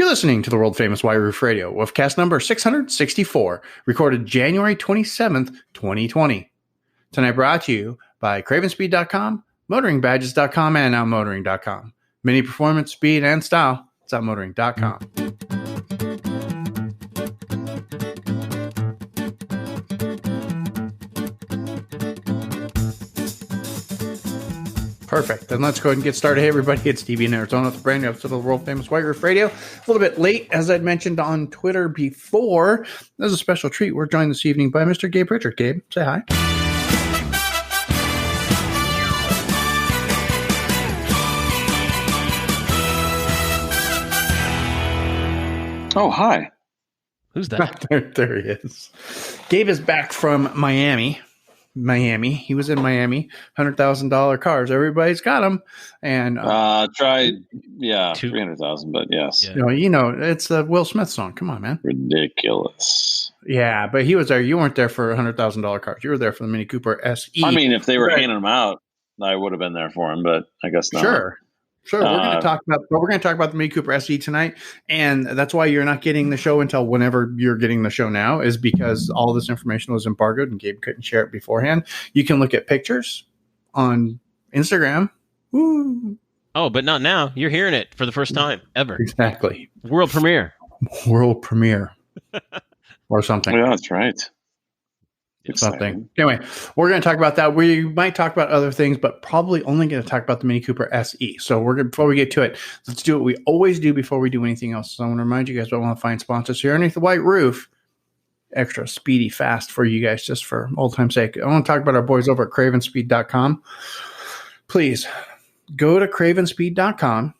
You're listening to the world-famous White Roof Radio, Woofcast number 664, recorded January 27th, 2020. Tonight brought to you by CravenSpeed.com, MotoringBadges.com, and OutMotoring.com. Mini performance, speed, and style. It's OutMotoring.com. Perfect. Then let's go ahead and get started. Hey, everybody. It's TV in Arizona with a brand new episode of the world-famous White Roof Radio. A little bit late, as I'd mentioned on Twitter before. This is a special treat. We're joined this evening by Mr. Gabe Pritchard. Gabe, say hi. Oh, hi. Who's that? There he is. Gabe is back from Miami. He was in Miami. $100,000 cars. Everybody's got them. And tried, 300,000, but yes. Yeah. You know, it's the Will Smith song. Come on, man. Ridiculous. Yeah, but he was there. You weren't there for $100,000 cars. You were there for the Mini Cooper SE. I mean, if they were handing them out, I would have been there for him, but I guess not. Sure. We're going to talk about the Mini Cooper SE tonight, and that's why you're not getting the show until whenever you're getting the show now, is because all this information was embargoed and Gabe couldn't share it beforehand. You can look at pictures on Instagram. Woo. Oh, but not now. You're hearing it for the first time ever. Exactly. World premiere. Or something. Yeah, that's right. Something. Anyway, we're going to talk about that. We might talk about other things, but probably only going to talk about the Mini Cooper SE. So before we get to it, let's do what we always do before we do anything else. So I want to remind you guys, I want to find sponsors here underneath the white roof. Extra speedy, fast for you guys, just for old time's sake. I want to talk about our boys over at CravenSpeed.com. Please go to CravenSpeed.com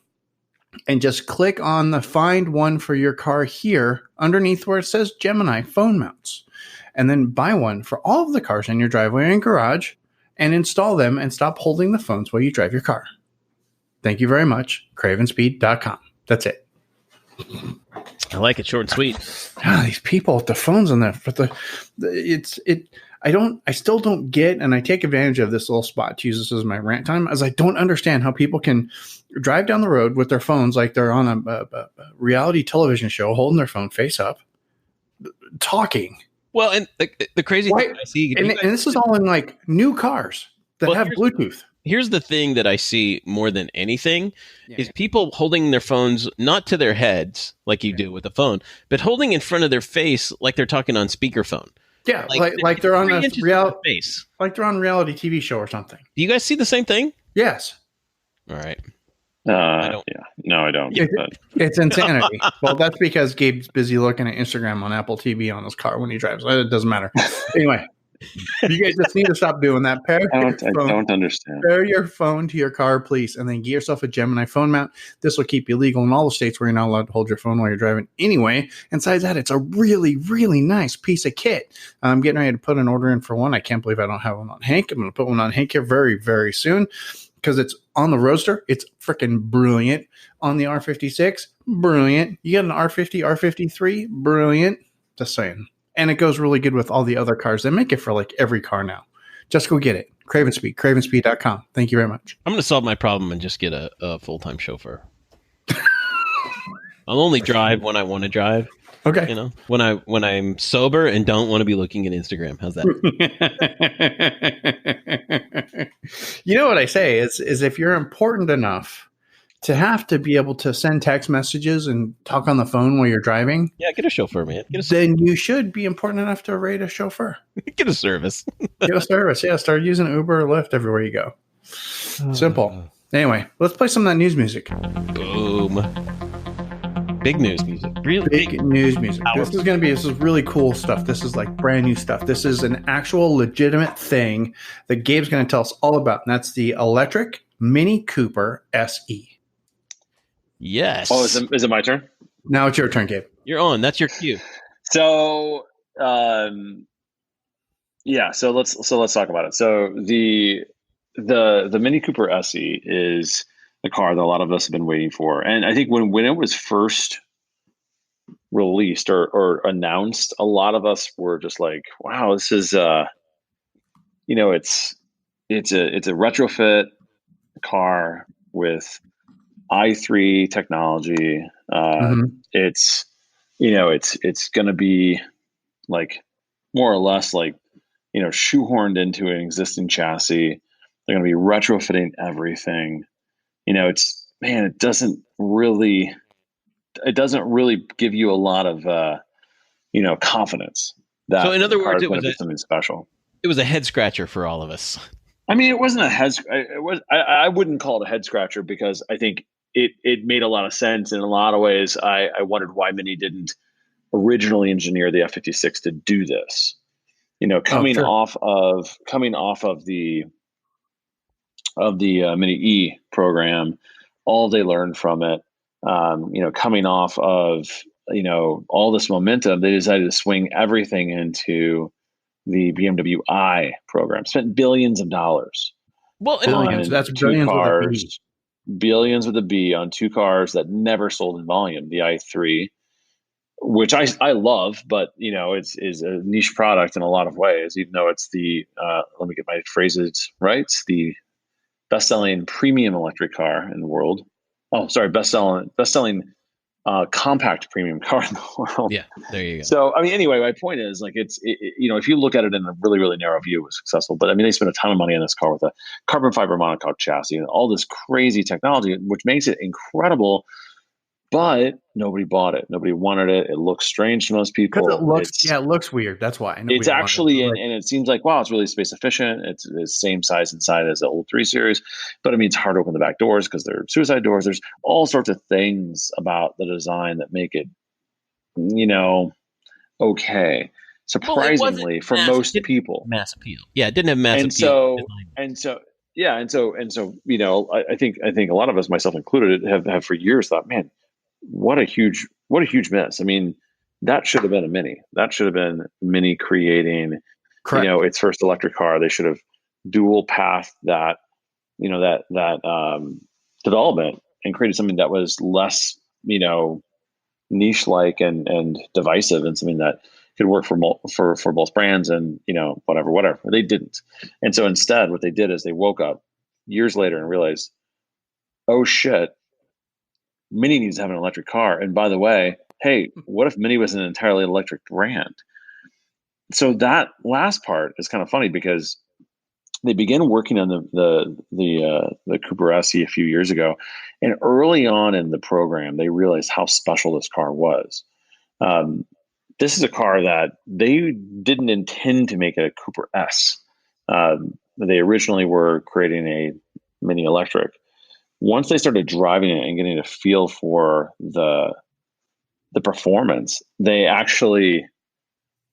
and just click on the Find One for Your Car here underneath where it says Gemini phone mounts. And then buy one for all of the cars in your driveway and garage and install them and stop holding the phones while you drive your car. Thank you very much. CravenSpeed.com. That's it. I like it short and sweet. These people with the phones on there, but I still don't get, and I take advantage of this little spot to use this as my rant time, as I don't understand how people can drive down the road with their phones like they're on a reality television show, holding their phone face up, talking. Well, and the crazy thing I see, and this is all in like new cars that have Bluetooth. Here's the thing that I see more than anything is people holding their phones not to their heads like you do with a phone, but holding in front of their face like they're talking on speakerphone. Yeah, like they're on a reality, like they're on a reality TV show or something. Do you guys see the same thing? Yes. All right. I don't. Yeah. No, I don't. It's insanity. Well, that's because Gabe's busy looking at Instagram on Apple TV on his car when he drives. It doesn't matter. Anyway, you guys just need to stop doing that. I don't understand. Pair your phone to your car, please, and then get yourself a Gemini phone mount. This will keep you legal in all the states where you're not allowed to hold your phone while you're driving anyway. And besides that, it's a really, really nice piece of kit. I'm getting ready to put an order in for one. I can't believe I don't have one on Hank. I'm going to put one on Hank here very, very soon. Because it's on the Roadster, it's freaking brilliant. On the R56, brilliant. You get an R50, R53, brilliant. Just saying. And it goes really good with all the other cars. They make it for like every car now. Just go get it. CravenSpeed, CravenSpeed.com. Thank you very much. I'm going to solve my problem and just get a full-time chauffeur. I'll only drive when I want to drive. Okay. You know, when I'm sober and don't want to be looking at Instagram. How's that? You know what I say is if you're important enough to have to be able to send text messages and talk on the phone while you're driving. Yeah, get a chauffeur, man. Then you should be important enough to rate a chauffeur. Get a service. Get a service. Yeah, start using Uber or Lyft everywhere you go. Simple. Anyway, let's play some of that news music. Boom. Big news music. Really big news music. This is really cool stuff. This is like brand new stuff. This is an actual legitimate thing that Gabe's going to tell us all about. And that's the electric Mini Cooper SE. Yes. Oh, is it my turn? Now it's your turn, Gabe. You're on. That's your cue. So, So let's talk about it. So the Mini Cooper SE is the car that a lot of us have been waiting for. And I think when it was first released or announced, a lot of us were just like, wow, this is, it's a retrofit car with i3 technology. it's, it's going to be like more or less like, shoehorned into an existing chassis. They're going to be retrofitting everything. It doesn't really give you a lot of, confidence that so in other the car words, is going to be something special. It was a head scratcher for all of us. I mean, it wasn't a head. I wouldn't call it a head scratcher because I think it made a lot of sense. In a lot of ways, I wondered why Mini didn't originally engineer the F-56 to do this. Coming off of the Mini E program, all they learned from it. Coming off of all this momentum, they decided to swing everything into the BMW I program. Spent billions of dollars. Well, billions. That's billions cars, billions with a B on 2 cars that never sold in volume. The i3, which I love, but is a niche product in a lot of ways. Even though it's the let me get my phrases right. It's the best-selling premium electric car in the world. Oh, sorry, best-selling compact premium car in the world. Yeah, there you go. So, I mean, anyway, my point is like, if you look at it in a really, really narrow view, it was successful. But I mean, they spent a ton of money on this car with a carbon fiber monocoque chassis and all this crazy technology, which makes it incredible. But nobody bought it. Nobody wanted it. It looks strange to most people. It looks weird. That's why. It's actually, and it seems like, wow, it's really space efficient. It's the same size inside as the old 3 Series. But I mean, it's hard to open the back doors because they're suicide doors. There's all sorts of things about the design that make it, okay. Surprisingly, for most people. Mass appeal. Yeah, it didn't have mass appeal. I think a lot of us, myself included, have for years thought, man, what a huge miss. I mean, that should have been a Mini. That should have been Mini creating, its first electric car. They should have dual path that, development and created something that was less, niche like and divisive, and something that could work for both brands and, whatever. They didn't. And so instead, what they did is they woke up years later and realized, oh shit, Mini needs to have an electric car. And by the way, hey, what if Mini was an entirely electric brand? So that last part is kind of funny because they began working on the Cooper SE a few years ago, and early on in the program, they realized how special this car was. This is a car that they didn't intend to make a Cooper S. They originally were creating a Mini electric. Once they started driving it and getting a feel for the performance, they actually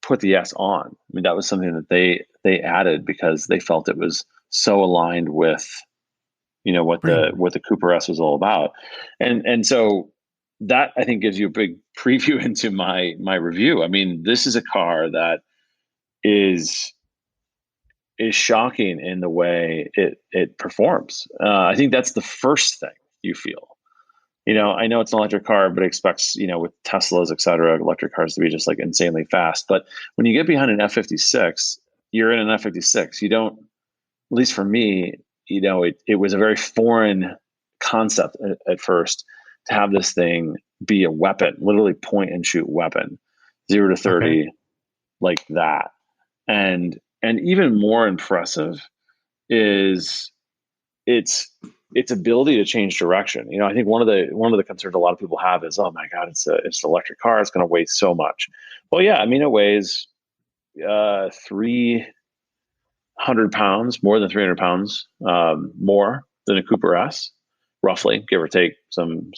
put the S on. I mean, that was something that they added because they felt it was so aligned with, what the Cooper S was all about. And so that, I think, gives you a big preview into my review. I mean, this is a car that is shocking in the way it performs. I think that's the first thing you feel. I know it's an electric car, but it expects, with Teslas, et cetera, electric cars to be just like insanely fast. But when you get behind an F-56, you're in an F-56. You don't, at least for me, it was a very foreign concept at first to have this thing be a weapon, literally point and shoot weapon, 0 to 30, like that. And even more impressive is its ability to change direction. I think one of the concerns a lot of people have is, oh my God, it's an electric car. It's going to weigh so much. Well, yeah, I mean, it weighs 300 pounds, more than 300 pounds, more than a Cooper S, roughly, give or take some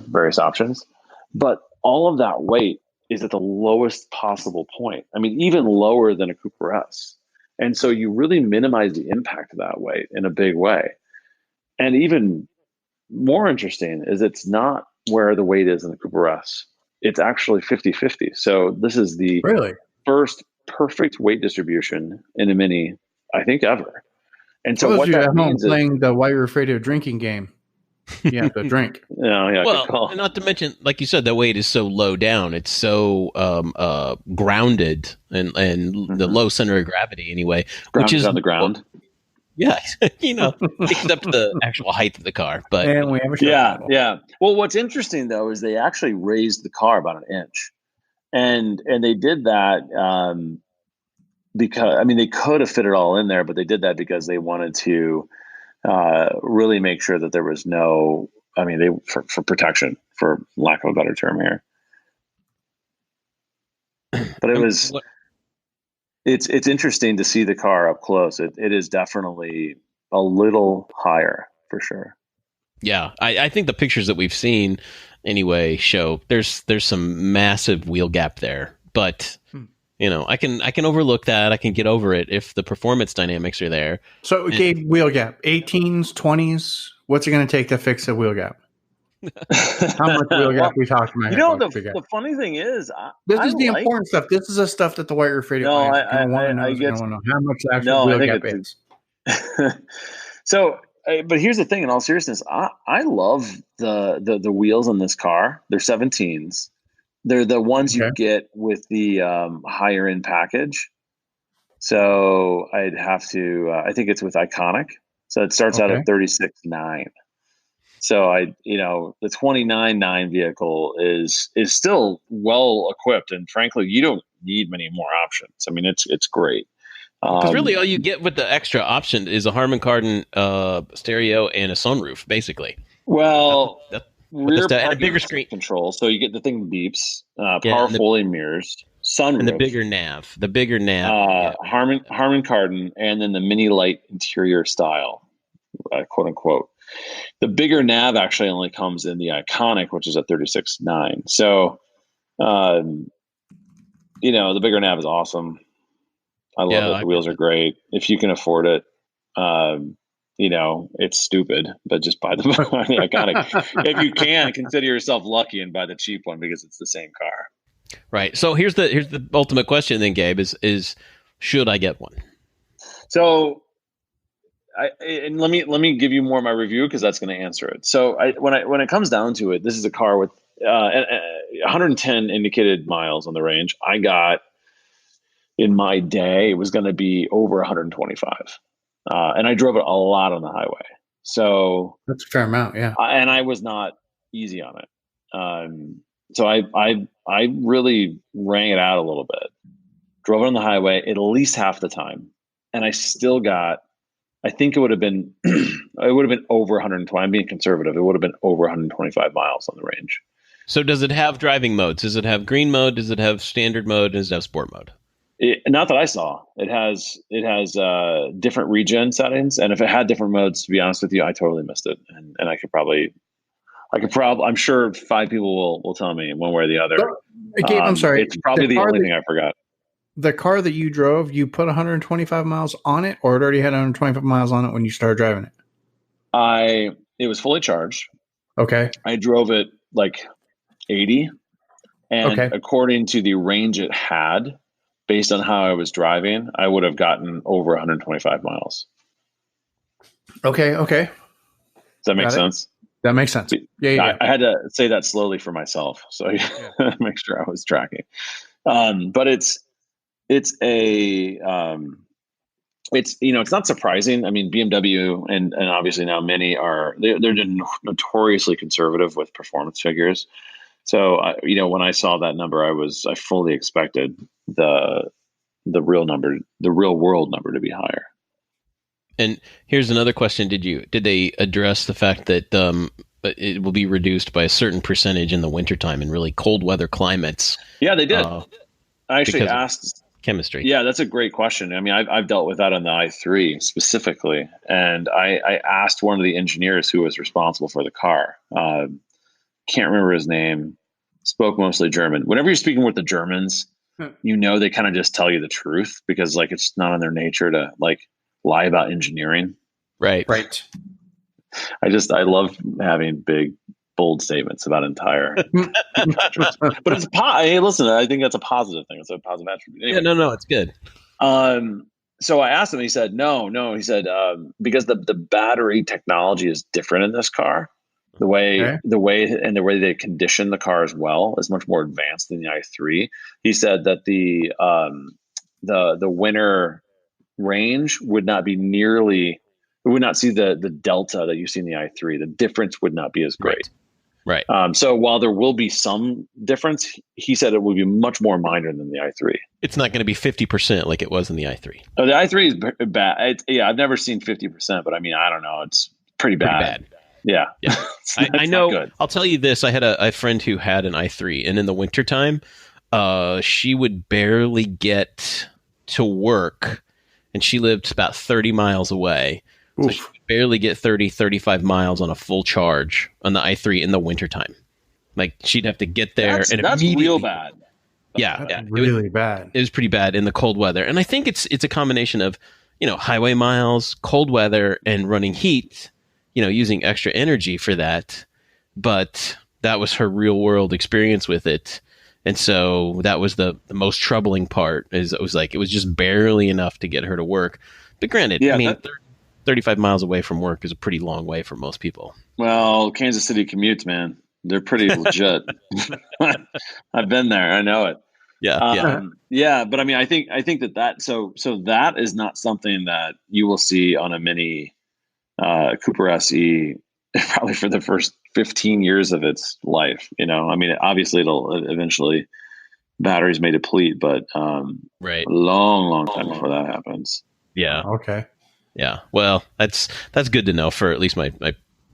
various options. But all of that weight is at the lowest possible point. I mean, even lower than a Cooper S. And so you really minimize the impact of that weight in a big way. And even more interesting is it's not where the weight is in the Cooper S. It's actually 50-50. So this is the first perfect weight distribution in a Mini, I think, ever. And so what that means is playing the Why You're Afraid of Drinking game. You have to drink. Well, not to mention, like you said, the weight is so low down. It's so grounded and the low center of gravity anyway. Which is on the ground. Yeah, except the actual height of the car. But and we have a yeah. Well, what's interesting though is they actually raised the car about an inch, and they did that because they could have fit it all in there, but they did that because they wanted to really make sure that there was no. For protection, for lack of a better term here. But it's interesting to see the car up close. It is definitely a little higher for sure. Yeah, I think the pictures that we've seen anyway show there's some massive wheel gap there, but I can overlook that. I can get over it if the performance dynamics are there. So, Gabe, wheel gap, 18s, 20s. What's it going to take to fix a wheel gap? How much wheel gap we talking about? The funny thing is, this is the important stuff. This is the stuff that the white roof radio want to know. I want to know how much the actual wheel gap is. So, but here's the thing. In all seriousness, I love the wheels on this car. They're 17s. They're the ones you get with the higher end package. So I'd have to. I think it's with Iconic. So it starts out at 36.9. So the 29.9 vehicle is still well equipped, and frankly, you don't need many more options. It's great. Because really, all you get with the extra option is a Harman Kardon stereo and a sunroof, basically. Well, rear and a bigger screen control, so you get the thing that beeps, power folding mirrors, sunroof, and the bigger nav, Harman Kardon, and then the mini light interior style, quote unquote. The bigger nav actually only comes in the Iconic, which is at 36.9. So, the bigger nav is awesome. I love it. The wheels are great. If you can afford it, it's stupid, but just buy the Iconic. If you can, consider yourself lucky and buy the cheap one because it's the same car. Right. So here's the ultimate question then, Gabe, is should I get one? So let me give you more of my review because that's going to answer it. So when it comes down to it, this is a car with 110 indicated miles on the range. I got in my day, it was going to be over 125. And I drove it a lot on the highway. So that's a fair amount. Yeah. And I was not easy on it. So I really rang it out a little bit, drove it on the highway at least half the time. And I still got, I think it would have been over 120. I'm being conservative. It would have been over 125 miles on the range. So does it have driving modes? Does it have green mode? Does it have standard mode? Does it have sport mode? Not that I saw. It has different regen settings, and if it had different modes, to be honest with you, I totally missed it. And I could probably. I'm sure 5 people will tell me one way or the other. Gabe, I'm sorry. It's probably the only thing I forgot. The car that you drove, you put 125 miles on it, or it already had 125 miles on it when you started driving it? It was fully charged. Okay. I drove it like 80, and according to the range it had, based on how I was driving, I would have gotten over 125 miles. Okay. Does that make sense? That makes sense. Yeah. I had to say that slowly for myself, so make sure I was tracking. But it's not surprising. I mean, BMW and obviously now Mini they're notoriously conservative with performance figures. So when I saw that number, I fully expected the real world number to be higher. And here's another question: Did they address the fact that it will be reduced by a certain percentage in the wintertime in really cold weather climates? Yeah, they did. I actually asked chemistry. Yeah, that's a great question. I mean, I've dealt with that on the i3 specifically, and I asked one of the engineers who was responsible for the car. Can't remember his name. Spoke mostly German. Whenever you're speaking with the Germans, they kind of just tell you the truth because it's not in their nature to lie about engineering. Right. I love having big, bold statements about entire. But it's hey, listen, I think that's a positive thing. It's a positive attribute. Anyway. Yeah, no, it's good. So I asked him. He said, no. He said because the battery technology is different in this car. The way they condition the car as well is much more advanced than the i3. He said that the winter range would not be nearly. We would not see the delta that you see in the i3. The difference would not be as great. Right. So while there will be some difference, he said it will be much more minor than the i3. It's not going to be 50% like it was in the i3. Oh, the i3 is bad. I've never seen 50%, but I mean, I don't know. It's pretty bad. Yeah. I know. I'll tell you this. I had a friend who had an i3, and in the wintertime, she would barely get to work, and she lived about 30 miles away. So she could barely get 30, 35 miles on a full charge on the i3 in the wintertime. Like, she'd have to get there. That's real bad. Yeah. Really bad. It was pretty bad in the cold weather. And I think it's a combination of, highway miles, cold weather, and running heat, using extra energy for that. But that was her real world experience with it. And so that was the most troubling part, is it was just barely enough to get her to work. But granted, 35 miles away from work is a pretty long way for most people. Well, Kansas City commutes, man. They're pretty legit. I've been there. I know it. Yeah. But I mean, I think that so that is not something that you will see on a Mini Cooper SE probably for the first 15 years of its life. I mean, obviously it'll eventually, batteries may deplete, but right, a long time before that happens. Yeah. Okay. Yeah. Well, that's good to know for at least my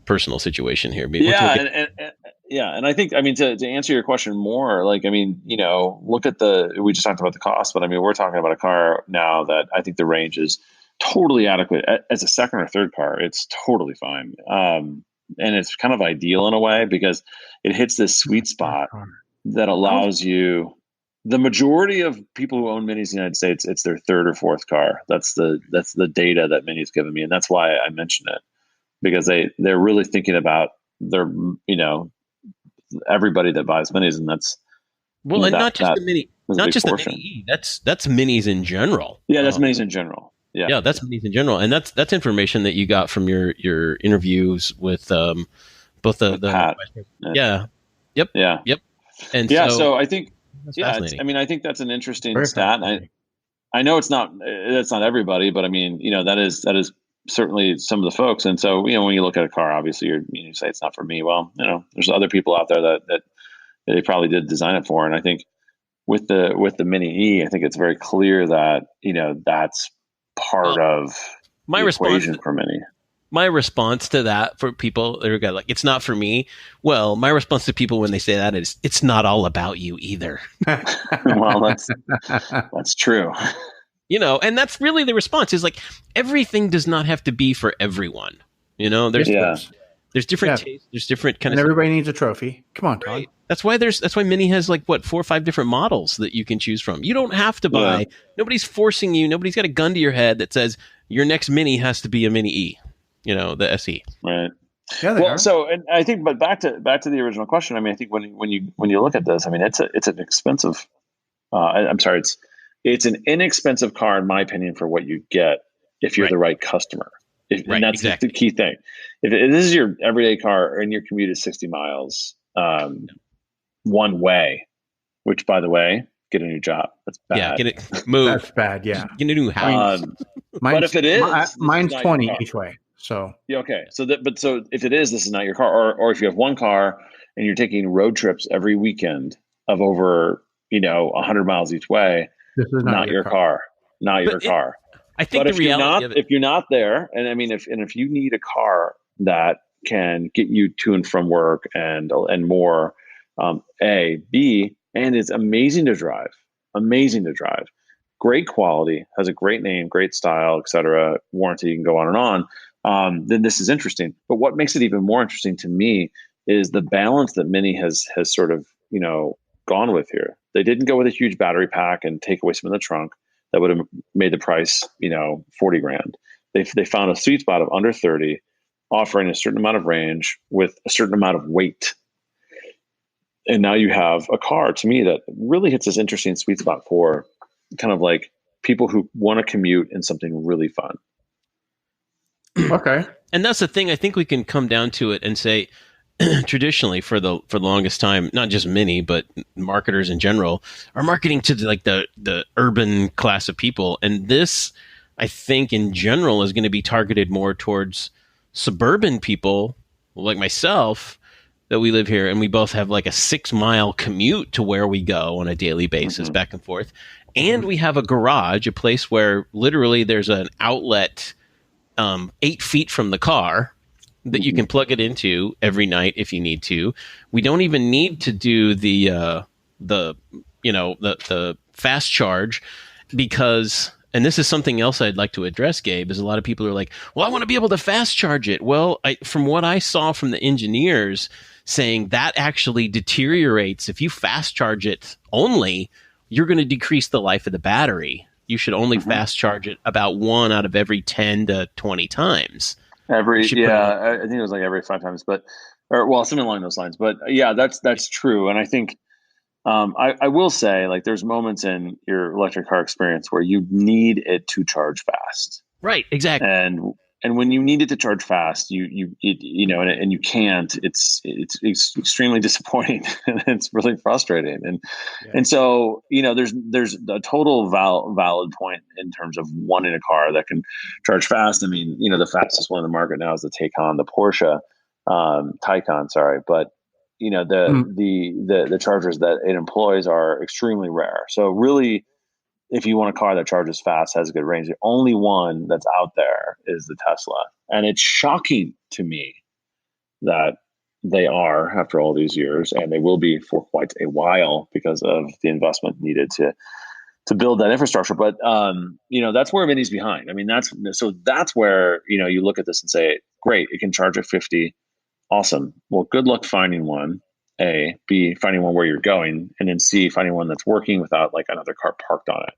personal situation here. And I think, I mean, to answer your question more, like, I mean, look at we just talked about the cost, but I mean, we're talking about a car now that I think the range is totally adequate as a second or third car. It's totally fine. And it's kind of ideal in a way because it hits this sweet spot that allows you. The majority of people who own Minis in the United States, it's their third or fourth car. That's the data that Mini's given me, and that's why I mention it, because they're really thinking about their everybody that buys Minis, and that's and not just the Mini, not just portion. The Mini E. That's Minis in general. Yeah, that's Minis in general. Yeah, that's Minis in general, and that's information that you got from your interviews with both the Pat. Yep. And so I think. I mean, I think that's an interesting stat. I know that's not everybody, but I mean, that is certainly some of the folks. And so, when you look at a car, obviously you say it's not for me. Well, there's other people out there that they probably did design it for. And I think with the Mini E, I think it's very clear that, that's part of my the equation for Mini. My response to that for people that are like, it's not for me. Well, my response to people when they say that is, it's not all about you either. Well, that's true. And that's really the response is like, everything does not have to be for everyone. There's different tastes. There's different kind of. Everybody needs a trophy. Come on, Todd. Right. That's why Mini has 4 or 5 different models that you can choose from. You don't have to buy. Yeah. Nobody's forcing you. Nobody's got a gun to your head that says your next Mini has to be a Mini E. The SE. Right. Yeah. So, and I think, but back to the original question. I mean, I think when you look at this, I mean, it's an expensive. It's an inexpensive car, in my opinion, for what you get if you're the right customer. And that's the key thing. If this is your everyday car and your commute is 60 miles one way, which, by the way, get a new job. That's bad. Yeah, get it moved. That's bad. Yeah, get a new house. But if it is, mine's 20 each way. So okay. So if it is, this is not your car, or if you have one car and you're taking road trips every weekend of over 100 miles each way, this is not your car. Not your car. I think but if you're not there, and I mean, if you need a car that can get you to and from work and more, B, and it's amazing to drive, great quality, has a great name, great style, etc., warranty, can go on and on. Then this is interesting. But what makes it even more interesting to me is the balance that Mini has sort of gone with here. They didn't go with a huge battery pack and take away some of the trunk. That would have made the price, $40,000. They found a sweet spot of under 30, offering a certain amount of range with a certain amount of weight. And now you have a car, to me, that really hits this interesting sweet spot for kind of like people who want to commute in something really fun. Okay. And that's the thing. I think we can come down to it and say, traditionally for the longest time, not just Mini, but marketers in general are marketing to the urban class of people. And this I think in general is going to be targeted more towards suburban people like myself, that we live here and we both have like a 6-mile commute to where we go on a daily basis, back and forth. And we have a garage, a place where literally there's an outlet 8 feet from the car that you can plug it into every night if you need to. We don't even need to do the fast charge, because, and this is something else I'd like to address, Gabe, is a lot of people are like, well, I want to be able to fast charge it. Well, from what I saw from the engineers saying, that actually deteriorates. If you fast charge it only, you're going to decrease the life of the battery. You should only fast charge it about 1 out of every 10 to 20 times. I think it was like every 5 times, something along those lines. But yeah, that's true. And I think, I will say, like, there's moments in your electric car experience where you need it to charge fast. Right. Exactly. And when you need it to charge fast, and you can't, it's extremely disappointing and it's really frustrating. And so, there's a total valid point in terms of wanting a car that can charge fast. I mean, the fastest one in the market now is the Porsche Taycan, sorry. But, the chargers that it employs are extremely rare. So really, if you want a car that charges fast, has a good range, the only one that's out there is the Tesla. And it's shocking to me that they are, after all these years, and they will be for quite a while because of the investment needed to build that infrastructure. But, that's where Mini's behind. I mean, that's where, you look at this and say, great, it can charge at 50. Awesome. Well, good luck finding one. A, B, finding one where you're going, and then C, finding one that's working without like another car parked on it.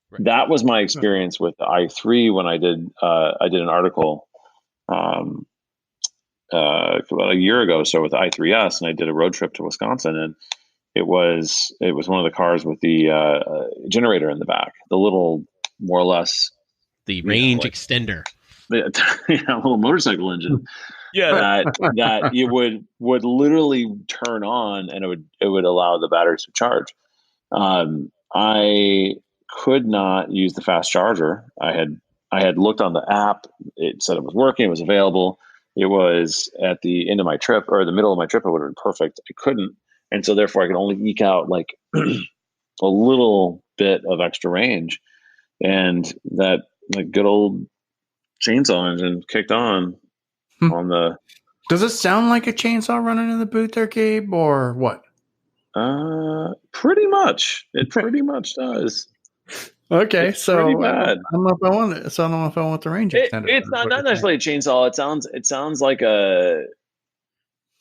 Right. That was my experience with the i3 when I did an article about a year ago or so with the i3S, and I did a road trip to Wisconsin, and it was one of the cars with the generator in the back, the little, more or less, the range extender, little motorcycle engine. Yeah, that you would literally turn on, and it would allow the batteries to charge. I could not use the fast charger. I had looked on the app. It said it was working. It was available. It was at the end of my trip, or the middle of my trip. It would have been perfect. I couldn't, and so therefore I could only eke out like a little bit of extra range, and that like good old chainsaw engine kicked on. Does it sound like a chainsaw running in the boot there, Gabe, or what? Pretty much. It pretty much does. Okay, it's so pretty bad. I don't know if I want it. So I don't know if I want the range extender. It's not necessarily a chainsaw. It sounds like a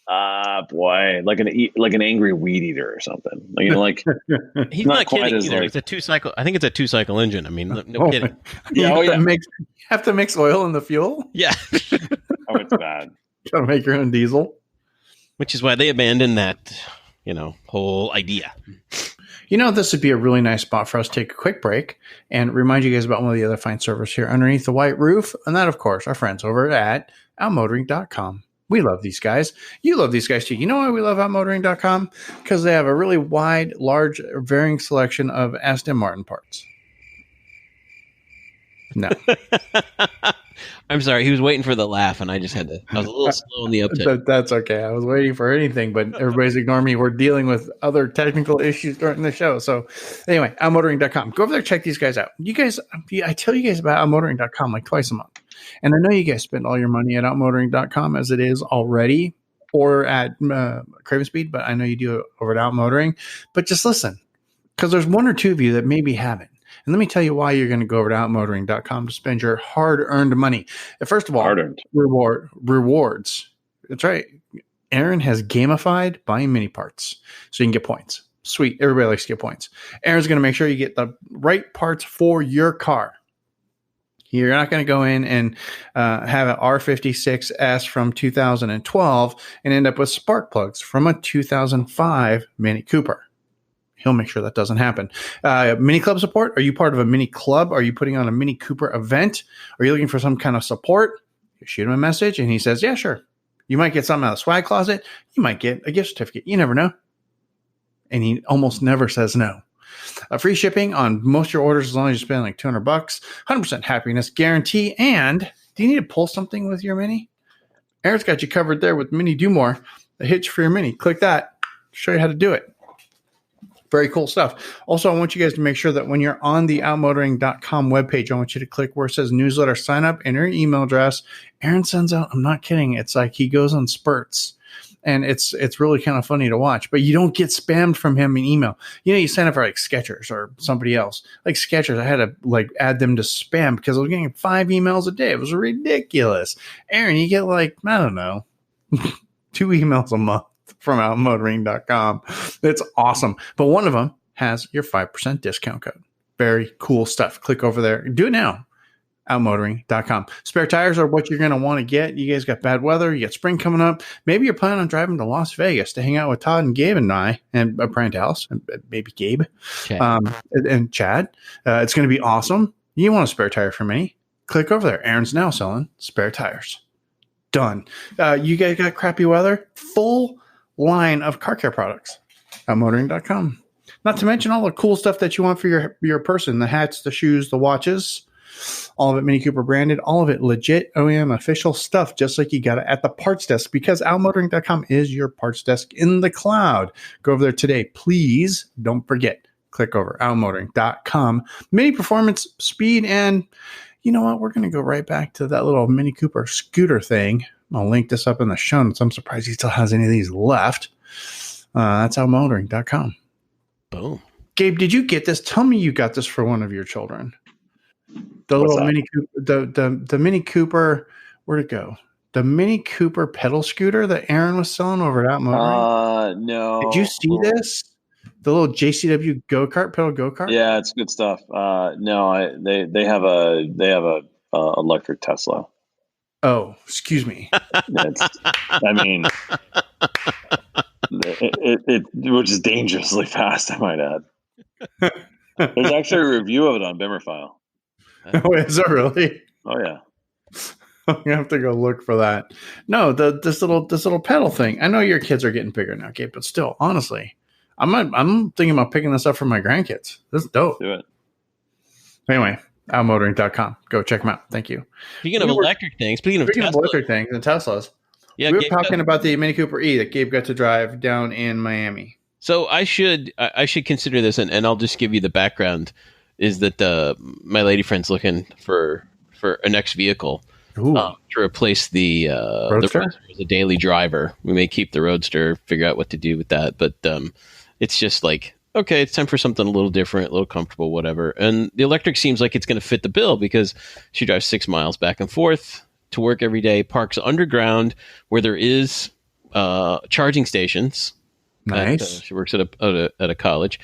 like an angry weed eater or something. Like he's not kidding either. Like, it's a 2-cycle. I think it's a 2-cycle engine. I mean, no kidding. You have to mix oil in the fuel. Yeah. Oh, it's bad. Gotta make your own diesel. Which is why they abandoned that, whole idea. This would be a really nice spot for us to take a quick break and remind you guys about one of the other fine servers here underneath the white roof. And that, of course, our friends over at outmotoring.com. We love these guys. You love these guys too. You know why we love outmotoring.com? Because they have a really wide, large, varying selection of Aston Martin parts. No. I'm sorry. He was waiting for the laugh, and I was a little slow in the uptake. That's okay. I was waiting for anything, but everybody's ignoring me. We're dealing with other technical issues during the show. So anyway, outmotoring.com. Go over there, check these guys out. You guys, I tell you guys about outmotoring.com like twice a month. And I know you guys spend all your money at outmotoring.com as it is already, or at Craven Speed, but I know you do it over at Outmotoring. But just listen, because there's one or two of you that maybe haven't. And let me tell you why you're going to go over to outmotoring.com to spend your hard-earned money. First of all, rewards. That's right. Aaron has gamified buying mini parts so you can get points. Sweet. Everybody likes to get points. Aaron's going to make sure you get the right parts for your car. You're not going to go in and have an R56S from 2012 and end up with spark plugs from a 2005 Mini Cooper. He'll make sure that doesn't happen. Mini Club support. Are you part of a Mini Club? Are you putting on a Mini Cooper event? Are you looking for some kind of support? You shoot him a message and he says, yeah, sure. You might get something out of the swag closet. You might get a gift certificate. You never know. And he almost never says no. Free shipping on most of your orders as long as you spend like $200. 100% happiness guarantee. And do you need to pull something with your Mini? Aaron's got you covered there with Mini Do More, a hitch for your Mini. Click that. Show you how to do it. Very cool stuff. Also, I want you guys to make sure that when you're on the outmotoring.com webpage, I want you to click where it says newsletter, sign up, enter your email address. Aaron sends out, I'm not kidding, it's like he goes on spurts. And it's really kind of funny to watch. But you don't get spammed from him in email. You sign up for like Skechers or somebody else. Like Skechers, I had to like add them to spam because I was getting 5 emails a day. It was ridiculous. Aaron, you get like, I don't know, 2 emails a month from outmotoring.com. It's awesome. But one of them has your 5% discount code. Very cool stuff. Click over there. Do it now. Outmotoring.com. Spare tires are what you're going to want to get. You guys got bad weather. You got spring coming up. Maybe you're planning on driving to Las Vegas to hang out with Todd and Gabe and I, and Brian Dallas, and maybe Gabe, and Chad. It's going to be awesome. You want a spare tire for me? Click over there. Aaron's now selling spare tires. Done. You guys got crappy weather? Full line of car care products. Outmotoring.com. Not to mention all the cool stuff that you want for your person. The hats, the shoes, the watches. All of it Mini Cooper branded. All of it legit OEM official stuff, just like you got it at the parts desk, because outmotoring.com is your parts desk in the cloud. Go over there today. Please don't forget. Click over outmotoring.com. Mini performance, speed, and you know what? We're going to go right back to that little Mini Cooper scooter thing. I'll link this up in the show notes. I'm surprised he still has any of these left. That's outmotoring.com. Boom. Gabe, did you get this? Tell me you got this for one of your children. The little Mini Cooper, the Mini Cooper, where'd it go? The Mini Cooper pedal scooter that Aaron was selling over at Outmotoring? No. Did you see this? The little JCW go-kart, pedal go-kart? Yeah, it's good stuff. No, they have a electric Tesla. Oh, excuse me. It which is dangerously fast, I might add. There's actually a review of it on Bimmerfile. Oh, is it really? Oh yeah. I'm gonna have to go look for that. No, this little pedal thing. I know your kids are getting bigger now, Gabe, but still, honestly, I'm thinking about picking this up for my grandkids. This is dope. Do it. Anyway, outmotoring.com. Go check them out. Thank you. Speaking of electric things and Teslas, we were talking about the Mini Cooper E that Gabe got to drive down in Miami. So I should consider this, and I'll just give you the background. Is that my lady friend's looking for a next vehicle to replace the Roadster as a daily driver. We may keep the Roadster, figure out what to do with that, but it's just like, okay, it's time for something a little different, a little comfortable, whatever. And the electric seems like it's going to fit the bill because she drives 6 miles back and forth to work every day, parks underground where there is charging stations. Nice. She works at a college.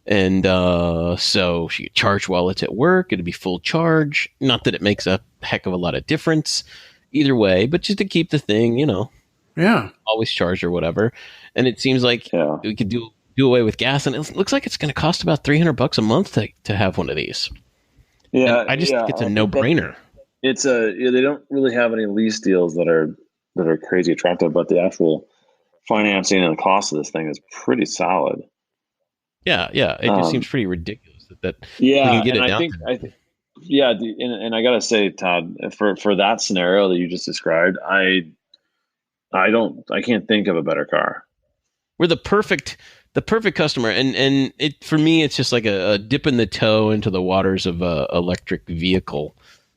And so she could charge while it's at work. It'd be full charge. Not that it makes a heck of a lot of difference either way, but just to keep the thing, always charged or whatever. And it seems like we could do away with gas. And it looks like it's going to cost about $300 a month to have one of these. Yeah, and I just think it's a no-brainer. It's they don't really have any lease deals that are crazy attractive, but the actual financing and the cost of this thing is pretty solid. Yeah. It just seems pretty ridiculous that we can get it down. And I gotta say, Todd, for that scenario that you just described, I can't think of a better car. We're the perfect customer, and it for me, it's just like a dip in the toe into the waters of a electric vehicle.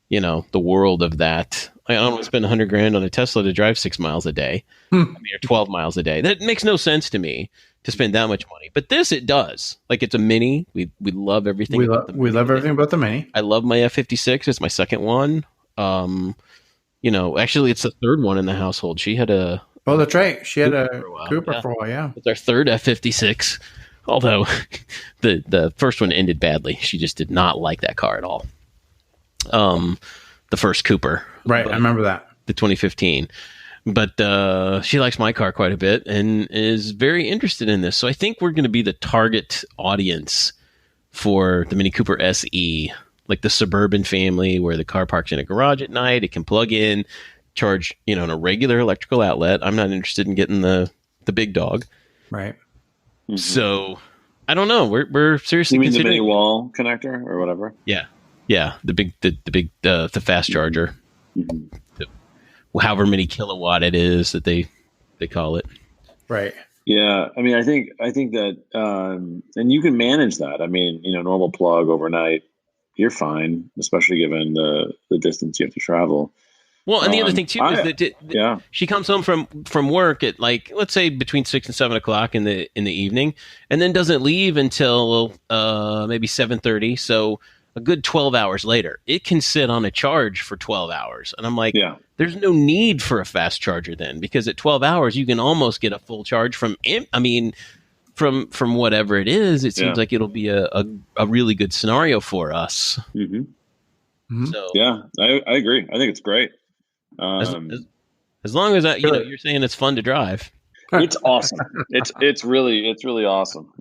The world of that. I don't want to spend $100,000 on a Tesla to drive 6 miles a day, or 12 miles a day. That makes no sense to me to spend that much money. But this, it does. Like, it's a Mini. We love everything. We love everything about the Mini. I love my F56. It's my second one. Actually, it's the third one in the household. She had a. Oh, that's right. She had a Cooper for a while. Yeah, it's our third F56. Although the first one ended badly. She just did not like that car at all. The first Cooper. Right, I remember that. The 2015. But she likes my car quite a bit and is very interested in this. So I think we're going to be the target audience for the Mini Cooper SE, like the suburban family where the car parks in a garage at night. It can plug in, charge, in a regular electrical outlet. I'm not interested in getting the big dog. Right. So I don't know. We're seriously You mean the considering mini wall connector or whatever? Yeah, the fast charger, Mm-hmm. however many kilowatt it is that they call it. Right. Yeah, I mean, I think that, and you can manage that. I mean, normal plug overnight, you're fine, especially given the distance you have to travel. Well, and the other thing too is that she comes home from work at, like, let's say between 6 and 7 o'clock in the evening, and then doesn't leave until maybe 7:30. So a good 12 hours later, it can sit on a charge for 12 hours. And I'm like, there's no need for a fast charger then, because at 12 hours you can almost get a full charge from whatever it is. It seems like it'll be a really good scenario for us. Mm-hmm. Mm-hmm. So yeah, I agree. I think it's great. As long as you're saying it's fun to drive. It's awesome. It's really awesome.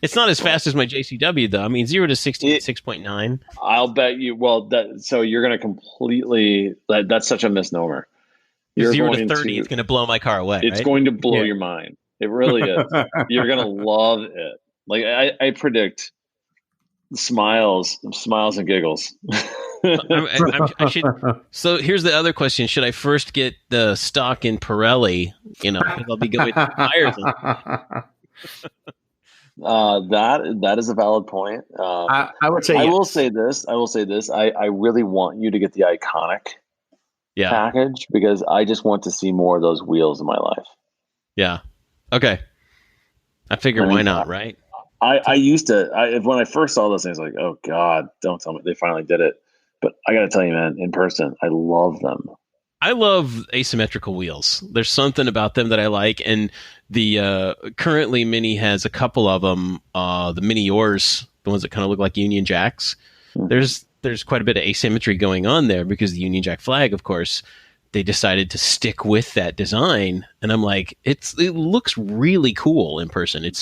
It's not as fast as my JCW though. I mean, 0 to 60 at 6.9. I'll bet you. Well, so you're going to completely. That's such a misnomer. 0 to 30 is going to blow my car away. It's going to blow your mind. It really is. You're going to love it. Like I predict smiles and giggles. I should. So here's the other question: should I first get the stock in Pirelli? Because I'll be going to tires. That is a valid point. I would say. I will say this. I really want you to get the iconic package, because I just want to see more of those wheels in my life. Yeah. Okay. I figure why not, right? I used to, when I first saw those things, like, oh God, don't tell me they finally did it. But I got to tell you, man, in person, I love them. I love asymmetrical wheels. There's something about them that I like. And the currently Mini has a couple of them. The Mini Yours, the ones that kind of look like Union Jacks. Mm-hmm. There's quite a bit of asymmetry going on there, because the Union Jack flag, of course, they decided to stick with that design. And I'm like, it looks really cool in person. You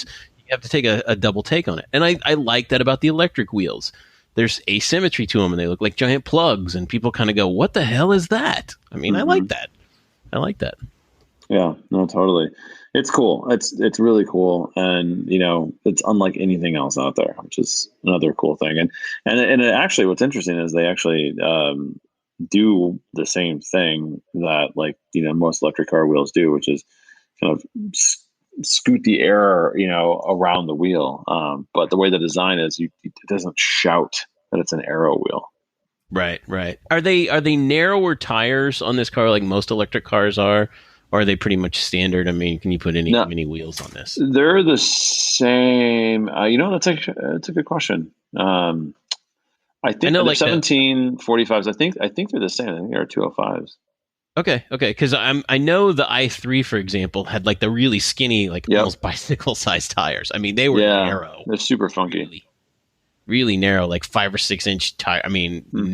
have to take a double take on it. And I like that about the electric wheels. There's asymmetry to them, and they look like giant plugs, and people kind of go, what the hell is that? I mean, mm-hmm. I like that. Yeah, no, totally. It's cool. It's really cool. And, it's unlike anything else out there, which is another cool thing. And actually, what's interesting is they actually do the same thing that, like, most electric car wheels do, which is kind of scoot the air, around the wheel. But the way the design is, it doesn't shout that it's an aero wheel. Right. Are they narrower tires on this car, like most electric cars are? Or are they pretty much standard? I mean, can you put any mini wheels on this? They're the same. That's a good question. I think they're like 1745s. I think they're the same. I think they're 205s. Okay. Because I know the i3, for example, had like the really skinny, like almost bicycle-sized tires. I mean, they were narrow. They're super funky. Really, really narrow, like 5 or 6 inch tire. I mean, mm-hmm.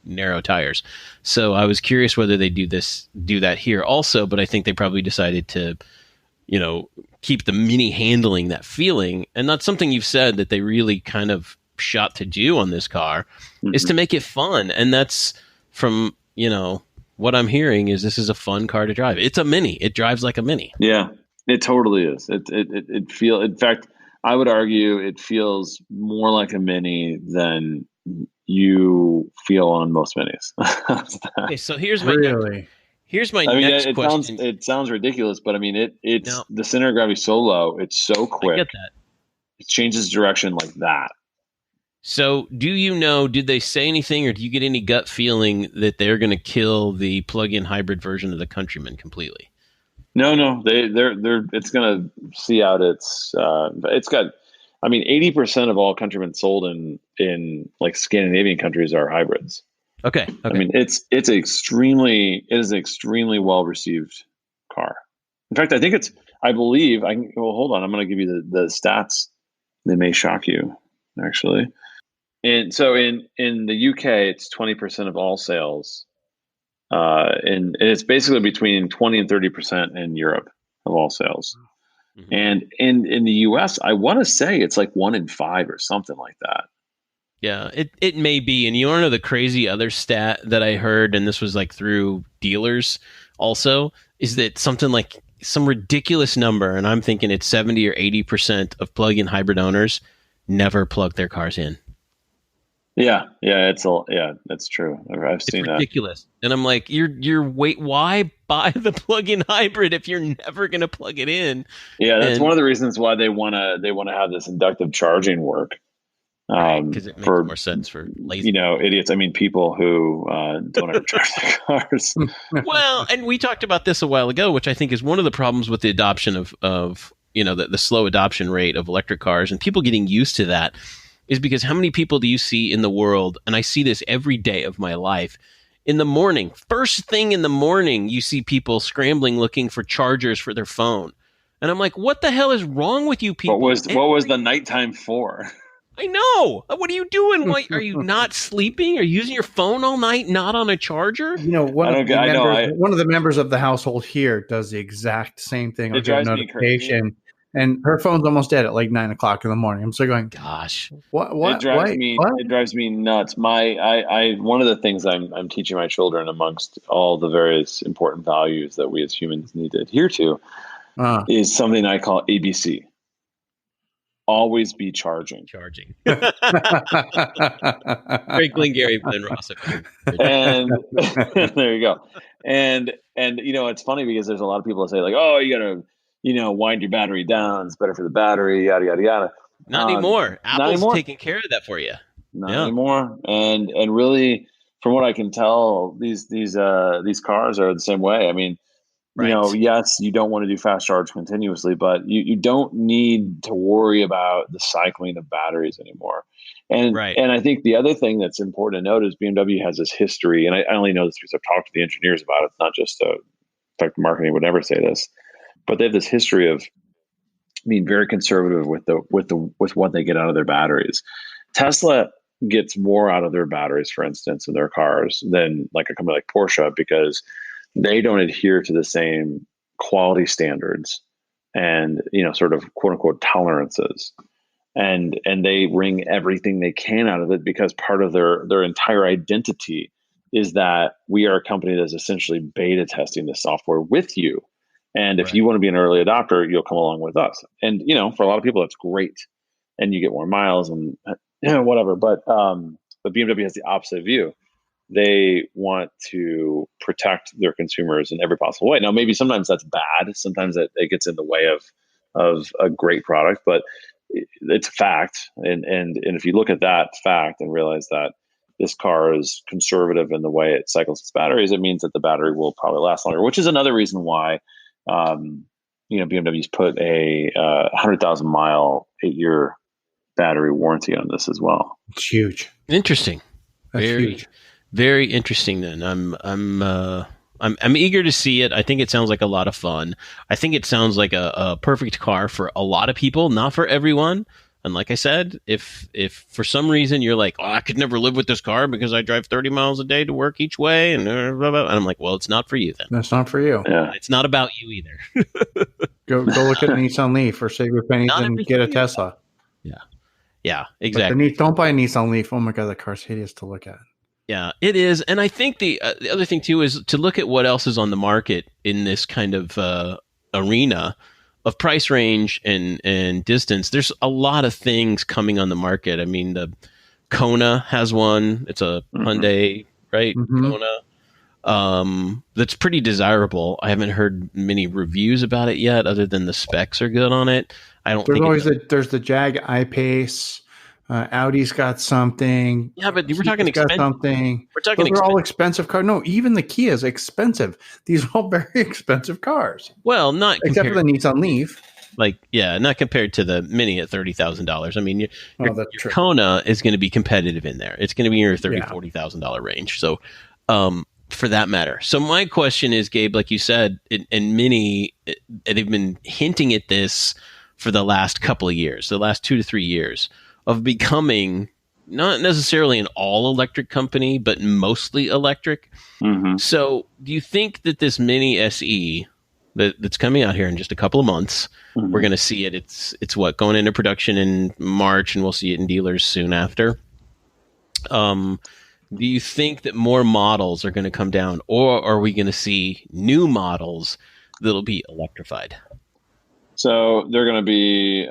narrow tires. So I was curious whether they do that here also, but I think they probably decided to, keep the Mini handling that feeling. And that's something you've said that they really kind of shot to do on this car, mm-hmm. is to make it fun. And that's from, what I'm hearing is this is a fun car to drive. It's a Mini. It drives like a Mini. Yeah, it totally is. It feels, in fact, I would argue it feels more like a Mini than you feel on most Minis. Okay, so here's my next question. It sounds ridiculous, but I mean, the center of gravity is so low, it's so quick. I get that. It changes direction like that. So, did they say anything, or do you get any gut feeling that they're going to kill the plug-in hybrid version of the Countryman completely? No, it's going to see out it's got, I mean, 80% of all Countrymen sold in like Scandinavian countries are hybrids. Okay. I mean, it is an extremely well received car. In fact, hold on, I'm going to give you the stats. They may shock you, actually. And so in the UK, it's 20% of all sales. And it's basically between 20 and 30% in Europe of all sales. Mm-hmm. And in the US, I want to say it's like 1 in 5 or something like that. Yeah, it may be. And you want to know the crazy other stat that I heard, and this was like through dealers also, is that something like some ridiculous number, and I'm thinking it's 70 or 80% of plug-in hybrid owners never plug their cars in. Yeah, that's true. I've seen that. It's ridiculous. And I'm like, why buy the plug-in hybrid if you're never going to plug it in? Yeah, that's one of the reasons why they want to have this inductive charging work. Because it makes more sense for lazy idiots. I mean, people who don't ever charge their cars. Well, and we talked about this a while ago, which I think is one of the problems with the adoption of the slow adoption rate of electric cars and people getting used to that. Is because how many people do you see in the world, and I see this every day of my life, in the morning, first thing in the morning, you see people scrambling looking for chargers for their phone. And I'm like, what the hell is wrong with you people? What was the nighttime for? I know. What are you doing? Why, are you not sleeping? Are you using your phone all night, not on a charger? One of the members of the household here does the exact same thing. It drives me crazy. And her phone's almost dead at like 9 o'clock in the morning. I'm still going, gosh, what? It drives me nuts. One of the things I'm teaching my children, amongst all the various important values that we as humans need to adhere to, is something I call ABC. Always be charging. Great Glengarry Glen Ross. And there you go. And it's funny because there's a lot of people that say like, oh, you gotta wind your battery down. It's better for the battery, yada, yada, yada. Not anymore. Apple's taking care of that for you. Not anymore. And really, from what I can tell, these cars are the same way. I mean, yes, you don't want to do fast charge continuously, but you don't need to worry about the cycling of batteries anymore. And I think the other thing that's important to note is BMW has this history, and I only know this because I've talked to the engineers about it, not just marketing would never say this. But they have this history of being very conservative with what they get out of their batteries. Tesla gets more out of their batteries, for instance, in their cars than like a company like Porsche, because they don't adhere to the same quality standards and sort of quote unquote tolerances, and they wring everything they can out of it, because part of their entire identity is that we are a company that's essentially beta testing the software with you. And if you want to be an early adopter, you'll come along with us. And, for a lot of people, that's great. And you get more miles and whatever. But BMW has the opposite view. They want to protect their consumers in every possible way. Now, maybe sometimes that's bad. Sometimes it gets in the way of a great product, but it's a fact. And if you look at that fact and realize that this car is conservative in the way it cycles its batteries, it means that the battery will probably last longer, which is another reason why BMW's put a 100,000 mile 8-year battery warranty on this as well. It's huge. Interesting. That's huge. Very interesting. Then I'm eager to see it. I think it sounds like a lot of fun. I think it sounds like a perfect car for a lot of people, not for everyone. And like I said, if for some reason you're like, I could never live with this car because I drive 30 miles a day to work each way, and blah, blah, blah. And I'm like, well, it's not for you then. That's not for you. Yeah. It's not about you either. Go look at a Nissan Leaf or save your pennies and get a Tesla. Yeah, exactly. Don't buy a Nissan Leaf. Oh my God, that car's hideous to look at. Yeah, it is. And I think the other thing too is to look at what else is on the market in this kind of arena of price range and distance. There's a lot of things coming on the market. I mean, the Kona has one. It's a Hyundai, right? Kona. That's pretty desirable. I haven't heard many reviews about it yet, other than the specs are good on it. There's the Jag I-Pace. Audi's got something. Yeah, but we're talking expensive. We're talking they're all expensive cars. No, even the Kia is expensive. These are all very expensive cars. Well, not except for the Nissan Leaf. Not compared to the Mini at $30,000. I mean, your Kona is going to be competitive in there. It's going to be in your $40,000 range. So, for that matter. So my question is, Gabe, like you said, and Mini, they've been hinting at this for the last couple of years, the last 2 to 3 years, of becoming not necessarily an all-electric company, but mostly electric. Mm-hmm. So do you think that this Mini SE that's coming out here in just a couple of months, we're going to see it? It's going into production in March, and we'll see it in dealers soon after. Do you think that more models are going to come down, or are we going to see new models that'll be electrified? So they're going to be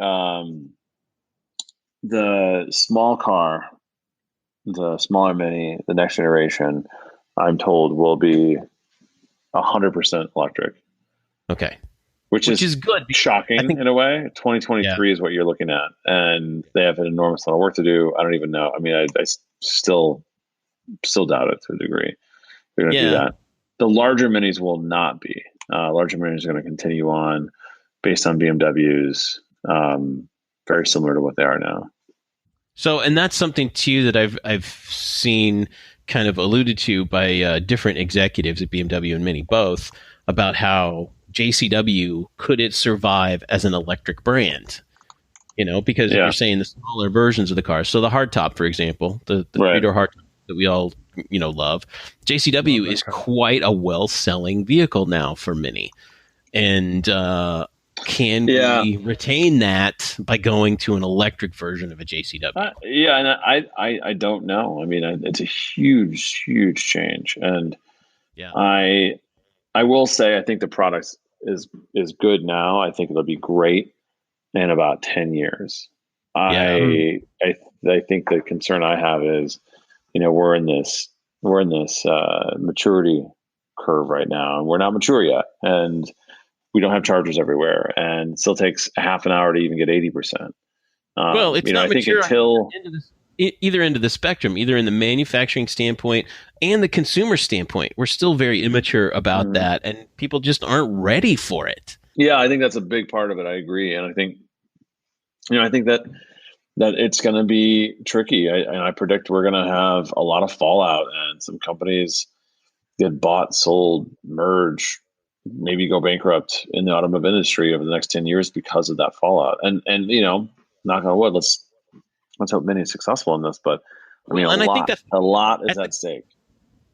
the small car, the smaller Mini, the next generation. I'm told will be 100% electric. Okay. Which is good. Shocking in a way. 2023 is what you're looking at, and they have an enormous amount of work to do. I don't even know. I mean, I still doubt it to a degree. They're going to do that. The larger Minis will not be. Larger Minis are going to continue on based on BMWs, very similar to what they are now. So, and that's something too that I've seen kind of alluded to by different executives at BMW and Mini both, about how JCW, could it survive as an electric brand? Because if you're saying the smaller versions of the cars, so the hardtop, for example, the three-door hardtop that we all love, JCW is quite a well-selling vehicle now for Mini, and can we retain that by going to an electric version of a JCW? And I don't know. I mean, it's a huge change, and I will say I think the product is good now. I think it'll be great in about 10 years. I think the concern I have is, we're in this maturity curve right now, and we're not mature yet, and we don't have chargers everywhere, and it still takes a half an hour to even get 80%. Well, it's not I think mature until either end of the spectrum, either in the manufacturing standpoint and the consumer standpoint. We're still very immature about that, and people just aren't ready for it. Yeah, I think that's a big part of it. I agree, and I think that it's going to be tricky. I predict we're going to have a lot of fallout, and some companies get bought, sold, merge, maybe go bankrupt in the automotive industry over the next 10 years because of that fallout. And knock on wood, let's hope Mini is successful in this, but I think a lot is at stake.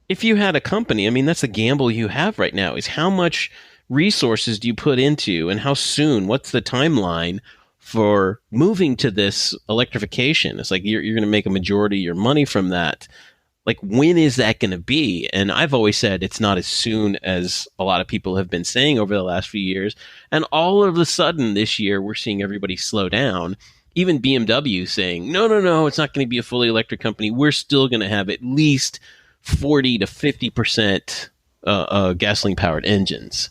If you had a company, that's the gamble you have right now, is how much resources do you put into, and how soon, what's the timeline for moving to this electrification? It's like you're going to make a majority of your money from that. Like, when is that going to be? And I've always said it's not as soon as a lot of people have been saying over the last few years. And all of a sudden this year, we're seeing everybody slow down. Even BMW saying, no, it's not going to be a fully electric company. We're still going to have at least 40 to 50% gasoline-powered engines,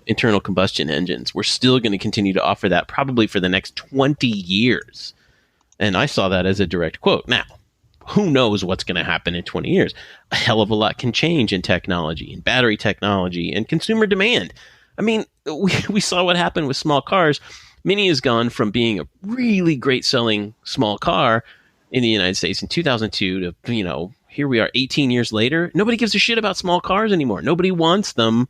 internal combustion engines. We're still going to continue to offer that probably for the next 20 years. And I saw that as a direct quote. Now, who knows what's going to happen in 20 years? A hell of a lot can change in technology and battery technology and consumer demand. We saw what happened with small cars. Mini has gone from being a really great selling small car in the United States in 2002 to, here we are 18 years later. Nobody gives a shit about small cars anymore. Nobody wants them.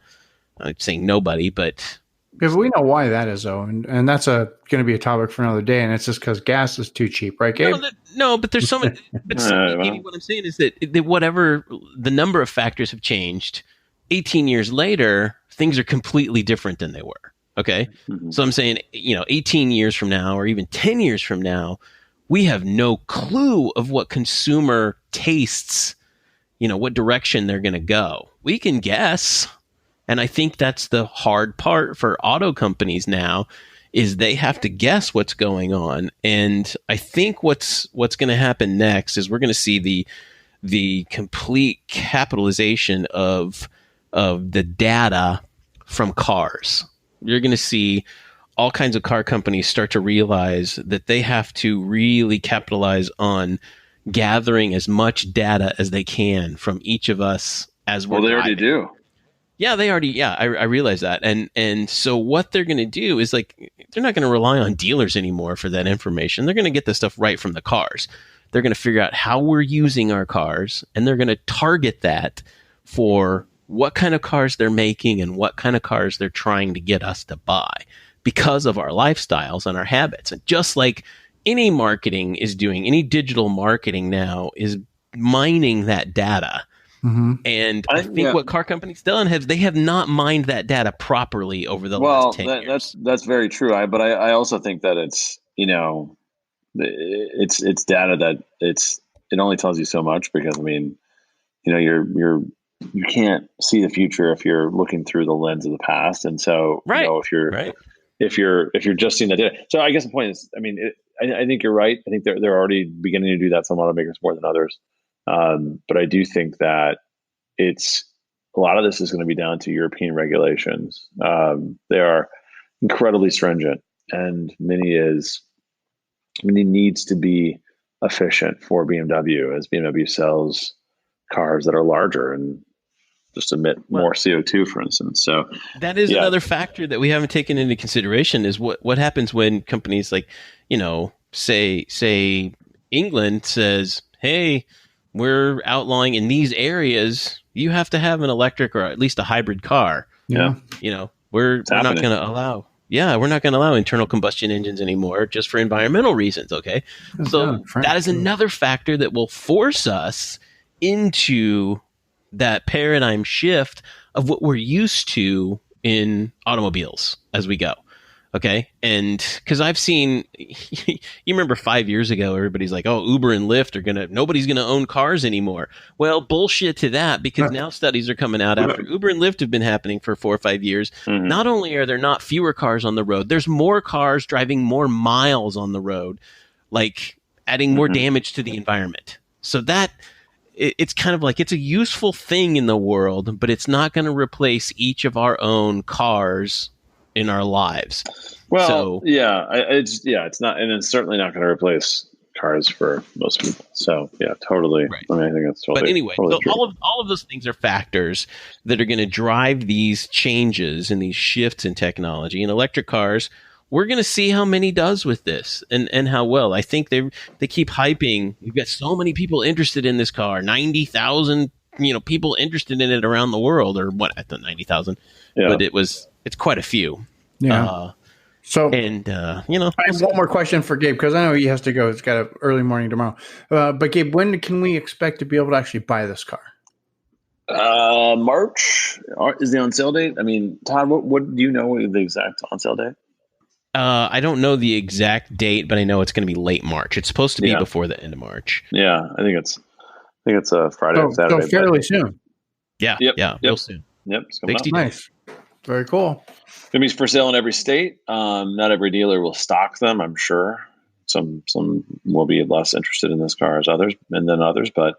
I'm saying nobody, but... Because we know why that is, though, and that's going to be a topic for another day, and it's just because gas is too cheap, right, Gabe? No, but there's so many... But what I'm saying is that whatever the number of factors have changed, 18 years later, things are completely different than they were, okay? Mm-hmm. So I'm saying, 18 years from now, or even 10 years from now, we have no clue of what consumer tastes, what direction they're going to go. We can guess. And I think that's the hard part for auto companies now, is they have to guess what's going on. And I think what's going to happen next is we're going to see the complete capitalization of the data from cars. You're going to see all kinds of car companies start to realize that they have to really capitalize on gathering as much data as they can from each of us as we're driving. Well, they already do. Yeah, they already. Yeah, I realize that, and so what they're going to do is, like, they're not going to rely on dealers anymore for that information. They're going to get the stuff right from the cars. They're going to figure out how we're using our cars, and they're going to target that for what kind of cars they're making and what kind of cars they're trying to get us to buy because of our lifestyles and our habits. And just like any marketing is doing, any digital marketing now is mining that data. Mm-hmm. And I think what car companies done they have not mined that data properly over the last 10 years. That's very true. But I also think that it's it's data that it only tells you so much, because you're you can't see the future if you're looking through the lens of the past. And so, if you're just seeing the data. So I guess the point is, I mean, I think you're right. I think they're already beginning to do that. Some automakers more than others. But I do think that a lot of this is going to be down to European regulations. They are incredibly stringent, and Mini needs to be efficient for BMW as BMW sells cars that are larger and just emit more CO2, for instance. So that is another factor that we haven't taken into consideration is what happens when companies like, say England says, hey, we're outlawing in these areas, you have to have an electric or at least a hybrid car. Yeah. We're not going to allow. Yeah, we're not going to allow internal combustion engines anymore just for environmental reasons, okay? So that is another factor that will force us into that paradigm shift of what we're used to in automobiles as we go, okay? And because I've seen, you remember 5 years ago, everybody's like, oh, Uber and Lyft nobody's going to own cars anymore. Well, bullshit to that, because now studies are coming out after Uber and Lyft have been happening for 4 or 5 years. Mm-hmm. Not only are there not fewer cars on the road, there's more cars driving more miles on the road, like adding more damage to the environment. So that it's kind of like it's a useful thing in the world, but it's not going to replace each of our own cars in our lives. Well, it's not, and it's certainly not going to replace cars for most people. So yeah, totally. Right. I mean, I think that's totally. But anyway, totally so all of those things are factors that are going to drive these changes and these shifts in technology. And electric cars, we're going to see how Mini does with this and how well. I think they keep hyping. You've got so many people interested in this car, 90,000, people interested in it around the world, or what? I thought 90,000, but it's quite a few. Yeah. I have one more question for Gabe, because I know he has to go. It's got an early morning tomorrow. But Gabe, when can we expect to be able to actually buy this car? March is the on sale date. I mean, Todd, what do you know the exact on sale date? I don't know the exact date, but I know it's going to be late March. It's supposed to be before the end of March. Yeah, I think it's a Friday or Saturday. So fairly soon. Yeah, real soon. Yep, it's coming 60 up. Nice. Very cool. It means for sale in every state. Not every dealer will stock them, I'm sure. Some will be less interested in this car as others, but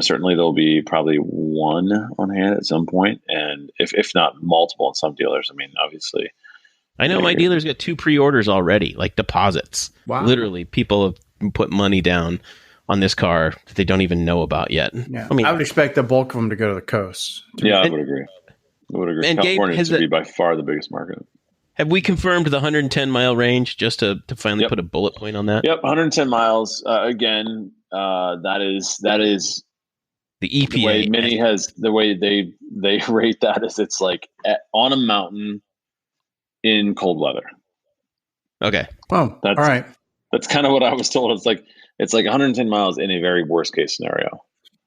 certainly there'll be probably one on hand at some point, and if not multiple in some dealers. I mean, obviously. I know my dealer's got 2 pre-orders already, like deposits. Wow. Literally, people have put money down on this car that they don't even know about yet. Yeah. I would expect the bulk of them to go to the coast. I would agree. And California is to be by far the biggest market. Have we confirmed the 110-mile range just to finally put a bullet point on that? Yep, 110 miles. Again, that is the EPA. The way Mini has, the way they rate that is it's like on a mountain in cold weather. Okay. Oh, all right. That's kind of what I was told. It's like 110 miles in a very worst case scenario.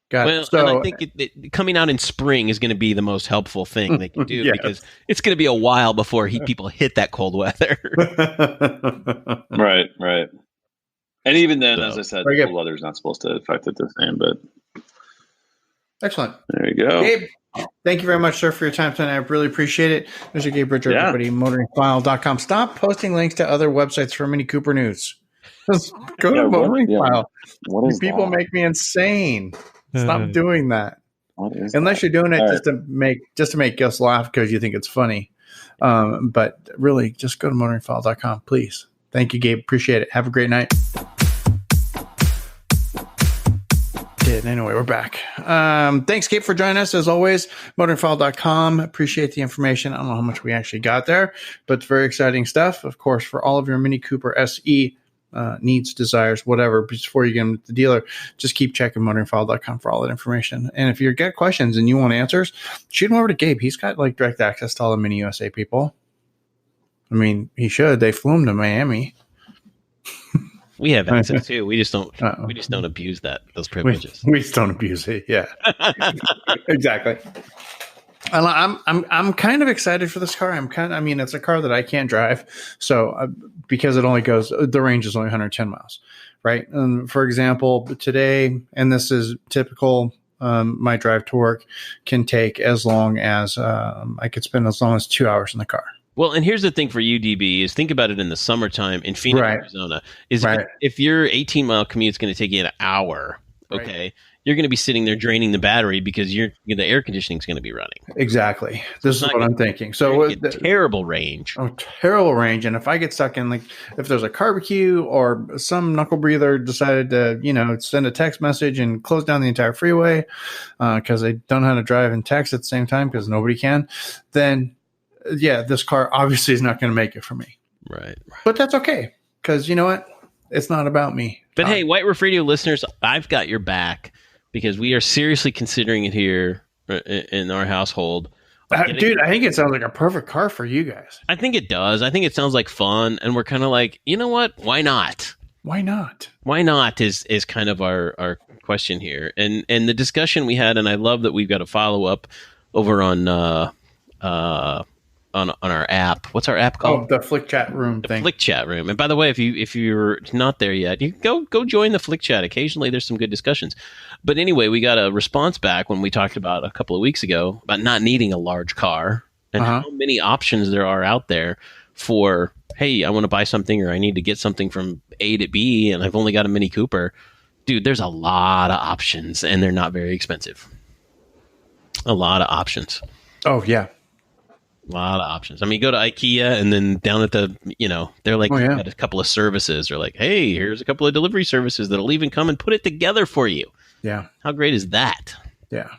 Got it. So, and I think coming out in spring is going to be the most helpful thing they can do because it's going to be a while before people hit that cold weather. Right. And even then, as I said, the cold weather is not supposed to affect it the same. But excellent. There you go, Gabe. Thank you very much, sir, for your time tonight. I really appreciate it. There's your Gabe Bridger, everybody. Motoringfile.com. Stop posting links to other websites for Mini Cooper news. Just go to Motoringfile. People make me insane. Stop doing that. Unless you're doing it just to make us laugh because you think it's funny. But really, just go to motoringfile.com, please. Thank you, Gabe. Appreciate it. Have a great night. Anyway, we're back. Thanks, Gabe, for joining us. As always, motoringfile.com. Appreciate the information. I don't know how much we actually got there, but it's very exciting stuff. Of course, for all of your Mini Cooper SE needs, desires, whatever, before you get them to the dealer, just keep checking motoringfile.com for all that information. And if you get questions and you want answers, shoot them over to Gabe. He's got direct access to all the Mini USA people. I mean, he should. They flew him to Miami. We have access too. We just don't. We just don't abuse those privileges. We just don't abuse it. Yeah, exactly. I'm kind of excited for this car. It's a car that I can't drive, so because the range is only 110 miles, right? And for example, today, and this is typical my drive to work can take as long as I could spend as long as 2 hours in the car. Well, and here's the thing for you, DB, is think about it in the summertime in Phoenix, Arizona. If your 18-mile commute is going to take you an hour, okay, you're going to be sitting there draining the battery because the air conditioning is going to be running. Exactly. This is what I'm thinking. So terrible range. Oh, terrible range. And if I get stuck in, like, if there's a barbecue or some knuckle breather decided to, send a text message and close down the entire freeway because they don't know how to drive and text at the same time because nobody can, then this car obviously is not going to make it for me. Right. But that's okay because you know what? It's not about me. But hey, White Roof Radio listeners, I've got your back because we are seriously considering it here in our household. Dude, I think it sounds like a perfect car for you guys. I think it does. I think it sounds like fun. And we're kind of like, you know what? Why not? Why not? Why not is kind of our question here. And the discussion we had, and I love that we've got a follow-up over on our app. What's our app called? Oh, the Flick Chat Room thing. Flick Chat Room. And by the way, if you're not there yet, you can go join the Flick Chat. Occasionally there's some good discussions. But anyway, we got a response back when we talked about a couple of weeks ago about not needing a large car and how many options there are out there for, hey, I want to buy something or I need to get something from A to B and I've only got a Mini Cooper. Dude, there's a lot of options and they're not very expensive. A lot of options. Oh, yeah. A lot of options. I mean, go to IKEA and then down at the, they're like, got a couple of services. They're like, hey, here's a couple of delivery services that'll even come and put it together for you. Yeah. How great is that? Yeah,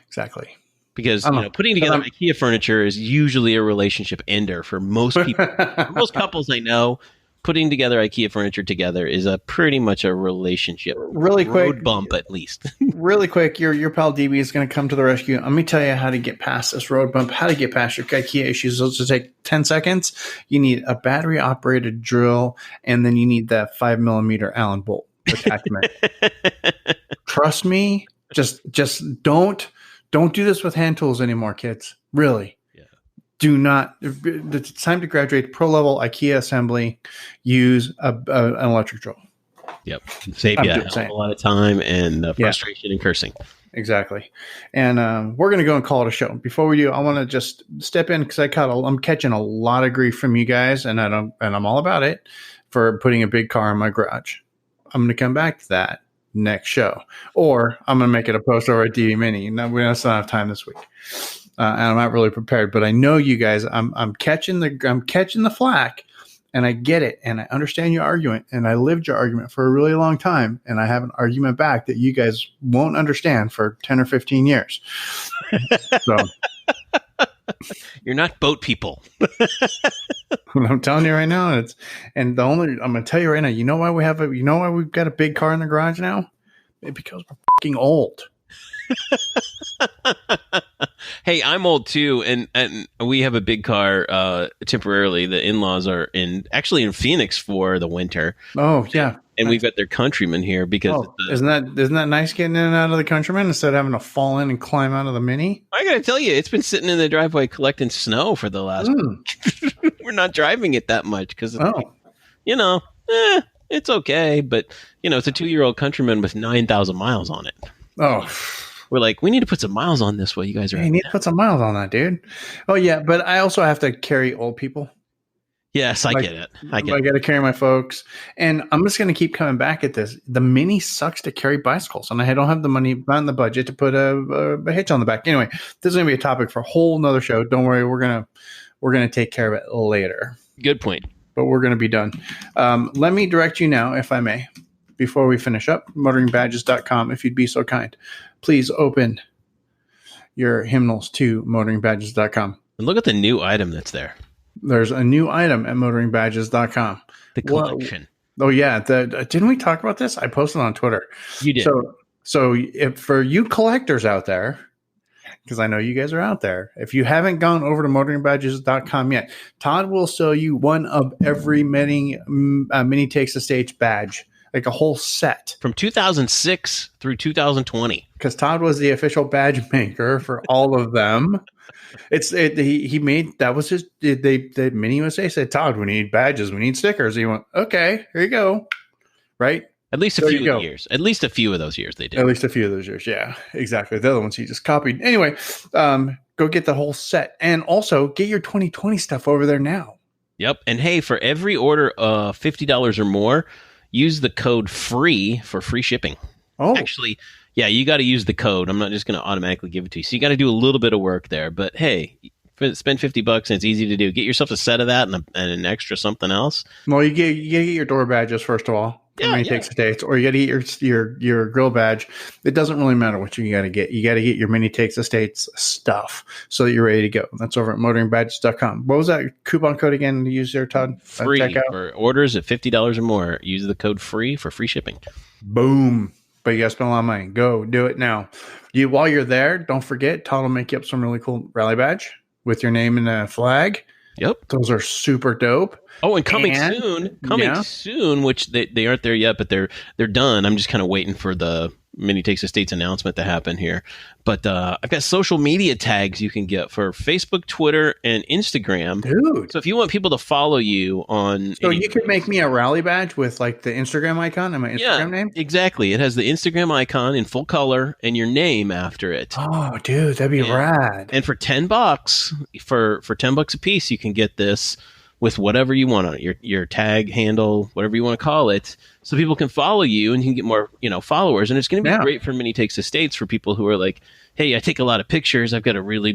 exactly. Because putting together IKEA furniture is usually a relationship ender for most people. For most couples I know, putting together IKEA furniture together is pretty much a relationship. Really quick. Road bump, at least. Really quick, your pal DB is going to come to the rescue. Let me tell you how to get past this road bump, how to get past your IKEA issues. Those will take 10 seconds. You need a battery-operated drill, and then you need that 5mm Allen bolt attachment. Trust me, just don't do this with hand tools anymore, kids. Really. Do not. It's time to graduate pro-level IKEA assembly. Use an electric drill. Yep. Save you a lot of time and frustration and cursing. Exactly. And we're going to go and call it a show. Before we do, I want to just step in because I'm catching a lot of grief from you guys, and I'm all about it for putting a big car in my garage. I'm going to come back to that next show, or I'm going to make it a post over at DB Mini. No, we don't have time this week. And I'm not really prepared, but I know you guys. I'm catching the flack, and I get it, and I understand your argument, and I lived your argument for a really long time, and I have an argument back that you guys won't understand for 10 or 15 years. So you're not boat people. I'm telling you right now, I'm going to tell you right now. You know why we've got a big car in the garage now? Because we're fucking old. Hey, I'm old too, and we have a big car temporarily. The in-laws are actually in Phoenix for the winter. Oh yeah, and we've got their Countryman here because isn't that nice getting in and out of the Countryman instead of having to fall in and climb out of the Mini? I gotta tell you, it's been sitting in the driveway collecting snow for the last. We're not driving it that much because it's okay, but it's a 2-year-old Countryman with 9,000 miles on it. Oh. We're like, we need to put some miles on this while you guys are. You need to put some miles on that, dude. Oh yeah, but I also have to carry old people. Yes, I get it. I got to carry my folks, and I'm just going to keep coming back at this. The Mini sucks to carry bicycles, and I don't have the money, not in the budget, to put a hitch on the back. Anyway, this is going to be a topic for a whole nother show. Don't worry, we're gonna take care of it later. Good point. But we're going to be done. Let me direct you now, if I may, before we finish up, motoringbadges.com, if you'd be so kind. Please open your hymnals to motoringbadges.com. And look at the new item that's there. There's a new item at motoringbadges.com. The collection. Oh, yeah. Didn't we talk about this? I posted on Twitter. You did. So if for you collectors out there, because I know you guys are out there, if you haven't gone over to motoringbadges.com yet, Todd will sell you one of every Mini Takes the Stage badge. Like a whole set. From 2006 through 2020. Because Todd was the official badge maker for all of them. He made, that was his, the Mini USA said, Todd, we need badges, we need stickers. He went, okay, here you go. Right? At least a few of the years. At least a few of those years they did. At least a few of those years. Yeah, exactly. The other ones he just copied. Anyway, go get the whole set. And also get your 2020 stuff over there now. Yep. And hey, for every order of $50 or more, use the code FREE for free shipping. Oh. Actually, yeah, you got to use the code. I'm not just going to automatically give it to you. So you got to do a little bit of work there. But hey, spend $50 and it's easy to do. Get yourself a set of that and an extra something else. Well, you get your door badges first of all. Many Takes Estates, or you got to get your grill badge. It doesn't really matter what you got to get. You got to get your Many Takes Estates stuff so that you're ready to go. That's over at motoringbadges.com. What was that coupon code again to use there, Todd? Free for orders at $50 or more. Use the code FREE for free shipping. Boom. But you got to spend a lot of money. Go do it now. While you're there, don't forget, Todd will make you up some really cool rally badge with your name and a flag. Yep. Those are super dope. Oh, and coming soon, which they aren't there yet, but they're done. I'm just kind of waiting for the Many Takes Estates announcement to happen here. But I've got social media tags you can get for Facebook, Twitter, and Instagram. Dude. So if you want people to follow you on... So you could make me a rally badge with like the Instagram icon and my Instagram name? Exactly. It has the Instagram icon in full color and your name after it. Oh, dude, that'd be rad. And for $10, for $10 a piece, you can get this with whatever you want on it, your tag handle, whatever you want to call it, so people can follow you and you can get more, followers. And it's going to be great for Many Takes Estates for people who are like, hey, I take a lot of pictures. I've got a really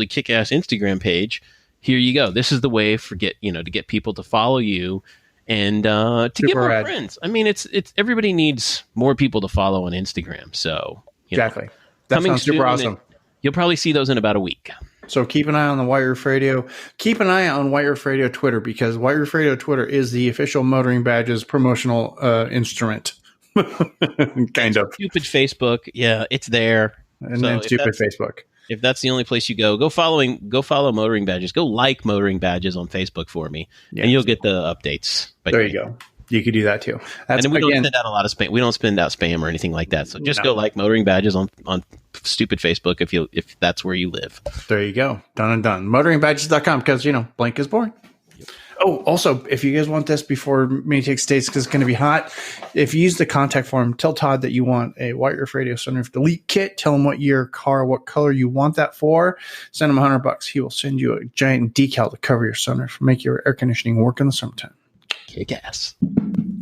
kick-ass Instagram page. Here you go. This is the way to get people to follow you and to get more friends. I mean, it's everybody needs more people to follow on Instagram. So exactly, that sounds super awesome. You'll probably see those in about a week. So keep an eye on the White Roof Radio. Keep an eye on White Roof Radio Twitter, because White Roof Radio Twitter is the official Motoring Badges promotional instrument. Kind of. Stupid Facebook. Yeah, it's there. And then stupid Facebook. If that's the only place you go follow Motoring Badges. Go like Motoring Badges on Facebook for me, and you'll get the updates. There you go. You could do that too. And then we don't send out a lot of spam. We don't send out spam or anything like that. So just go like Motoring Badges on stupid Facebook if that's where you live. There you go. Done and done. Motoringbadges.com, because blank is boring. Yep. Oh, also, if you guys want this before Many Takes Estates, because it's going to be hot, if you use the contact form, tell Todd that you want a White Roof Radio Sunroof Delete kit. Tell him what color you want that for. Send him $100. He will send you a giant decal to cover your sunroof, make your air conditioning work in the summertime. Kick ass.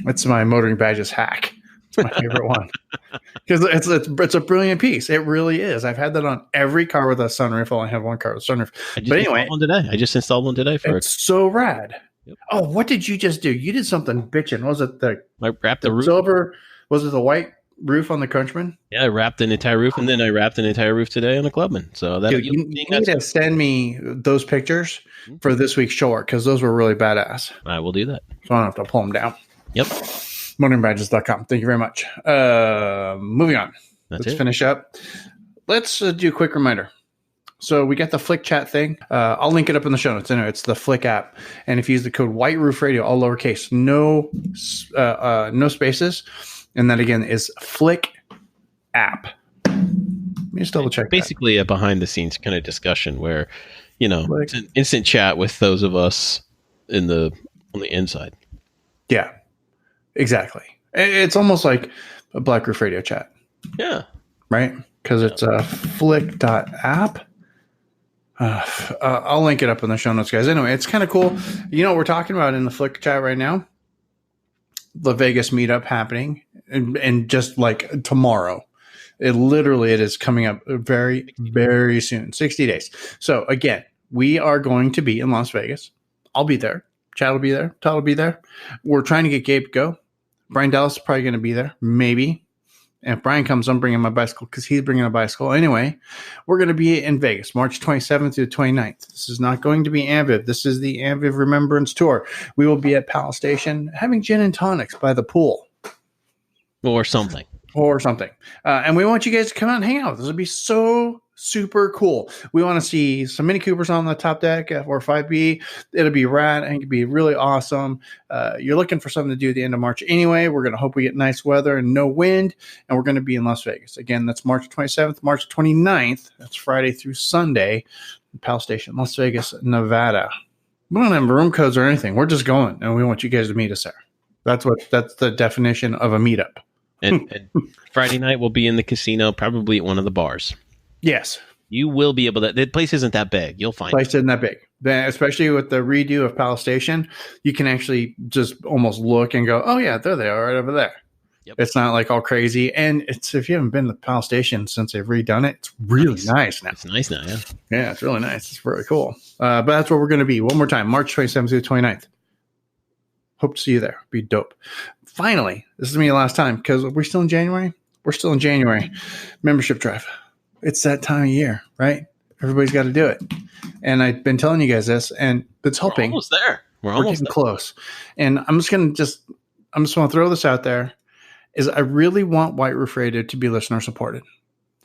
That's my Motoring Badges hack. It's my favorite one, because it's a brilliant piece. It really is. I've had that on every car with a sunroof. I only have one car with a sunroof. But anyway, I just installed one today. It's so rad. Yep. Oh, what did you just do? You did something bitchin'. Was it I wrapped the roof? Silver? Was it the white roof on the Coachman? Yeah, I wrapped an entire roof, and then I wrapped an entire roof today on the Clubman. So that you need to send me those pictures for this week's short, because those were really badass. I will do that. So I don't have to pull them down. Yep. Motoringbadges.com. Thank you very much. Moving on. Let's finish up. Let's do a quick reminder. So we got the Flick chat thing. I'll link it up in the show notes. Anyway, it's the Flick app. And if you use the code White Roof Radio, all lowercase, no spaces. And that again is Flick app. Let me just double check. Basically a behind the scenes kind of discussion where, it's an instant chat with those of us on the inside. Yeah. Exactly. It's almost like a Black Roof Radio chat. Yeah. Right? Because it's a flick.app. I'll link it up in the show notes, guys. Anyway, it's kind of cool. We're talking about in the Flick chat right now, the Vegas meetup happening, and just like tomorrow. It is coming up very, very soon. 60 days. So again, we are going to be in Las Vegas. I'll be there. Chad will be there. Todd will be there. We're trying to get Gabe to go. Brian Dallas is probably going to be there. Maybe. And if Brian comes, I'm bringing my bicycle, because he's bringing a bicycle. Anyway, we're going to be in Vegas, March 27th through the 29th. This is not going to be AmViv. This is the AmViv Remembrance Tour. We will be at Palace Station having gin and tonics by the pool. Or something. And we want you guys to come out and hang out. This will be so super cool. We want to see some Mini Coopers on the top deck or 5B. It'll be rad and it'll be really awesome. You're looking for something to do at the end of March anyway. We're going to hope we get nice weather and no wind. And we're going to be in Las Vegas. Again, that's March 27th, March 29th. That's Friday through Sunday. Palace Station, Las Vegas, Nevada. We don't have room codes or anything. We're just going, and we want you guys to meet us there. That's the definition of a meetup. And Friday night we'll be in the casino, probably at one of the bars. Yes. You will be able to. The place isn't that big. You'll find place isn't that big. Then, especially with the redo of Palace Station, you can actually just almost look and go, oh yeah, there they are right over there. Yep. It's not like all crazy. And it's, if you haven't been to Palace Station since they've redone it, it's really nice now. It's nice now, yeah. Yeah, it's really nice. It's really cool. But that's where we're going to be. One more time, March 27th through the 29th. Hope to see you there. Be dope. Finally, this is me the last time because we're still in January. We're still in January. Membership drive. It's that time of year, right? Everybody's got to do it. And I've been telling you guys this, and it's helping. We're almost there. We're getting close. And I'm just going to throw this out there. Is I really want White Roof Radio to be listener supported.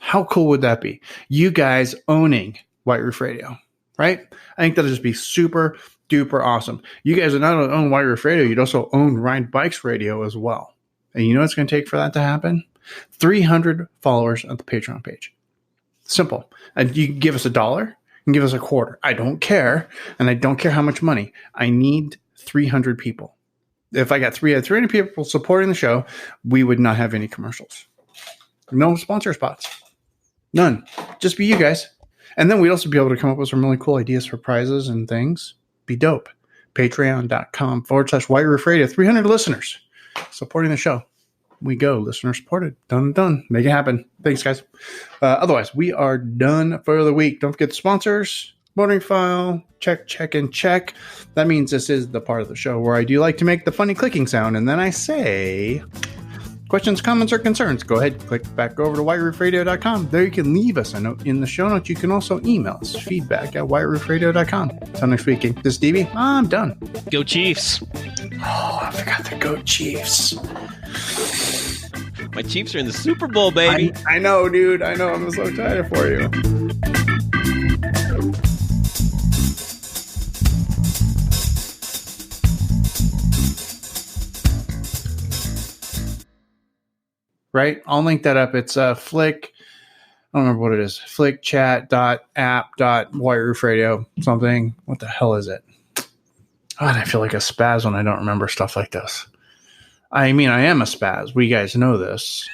How cool would that be? You guys owning White Roof Radio, right? I think that'll just be super duper awesome. You guys are not only own White Roof Radio, you'd also own Ride Bikes Radio as well. And you know what it's going to take for that to happen? 300 followers on the Patreon page. Simple. And you can give us $1 and give us $0.25. I don't care. And I don't care how much money. I need 300 people. If I got 300 people supporting the show, we would not have any commercials. No sponsor spots. None. Just be you guys. And then we'd also be able to come up with some really cool ideas for prizes and things. Be dope. Patreon.com/White Roof Radio. 300 listeners supporting the show. We go. Listener supported. Done. Make it happen. Thanks, guys. Otherwise, we are done for the week. Don't forget the sponsors. Motoringfile. Check. That means this is the part of the show where I do like to make the funny clicking sound. And then I say, questions, comments, or concerns, go ahead, click back over to whiteroofradio.com. There you can leave us a note in the show notes. You can also email us feedback@whiteroofradio.com. Until next week, this is Stevie. I'm done. Go Chiefs. Oh, I forgot to go Chiefs. My Chiefs are in the Super Bowl, baby. I know, dude. I know. I'm so excited for you. Right? I'll link that up. It's Flick. I don't remember what it is. Flickchat.app.whiteroofradio something. What the hell is it? God, I feel like a spaz when I don't remember stuff like this. I mean, I am a spaz. We guys know this.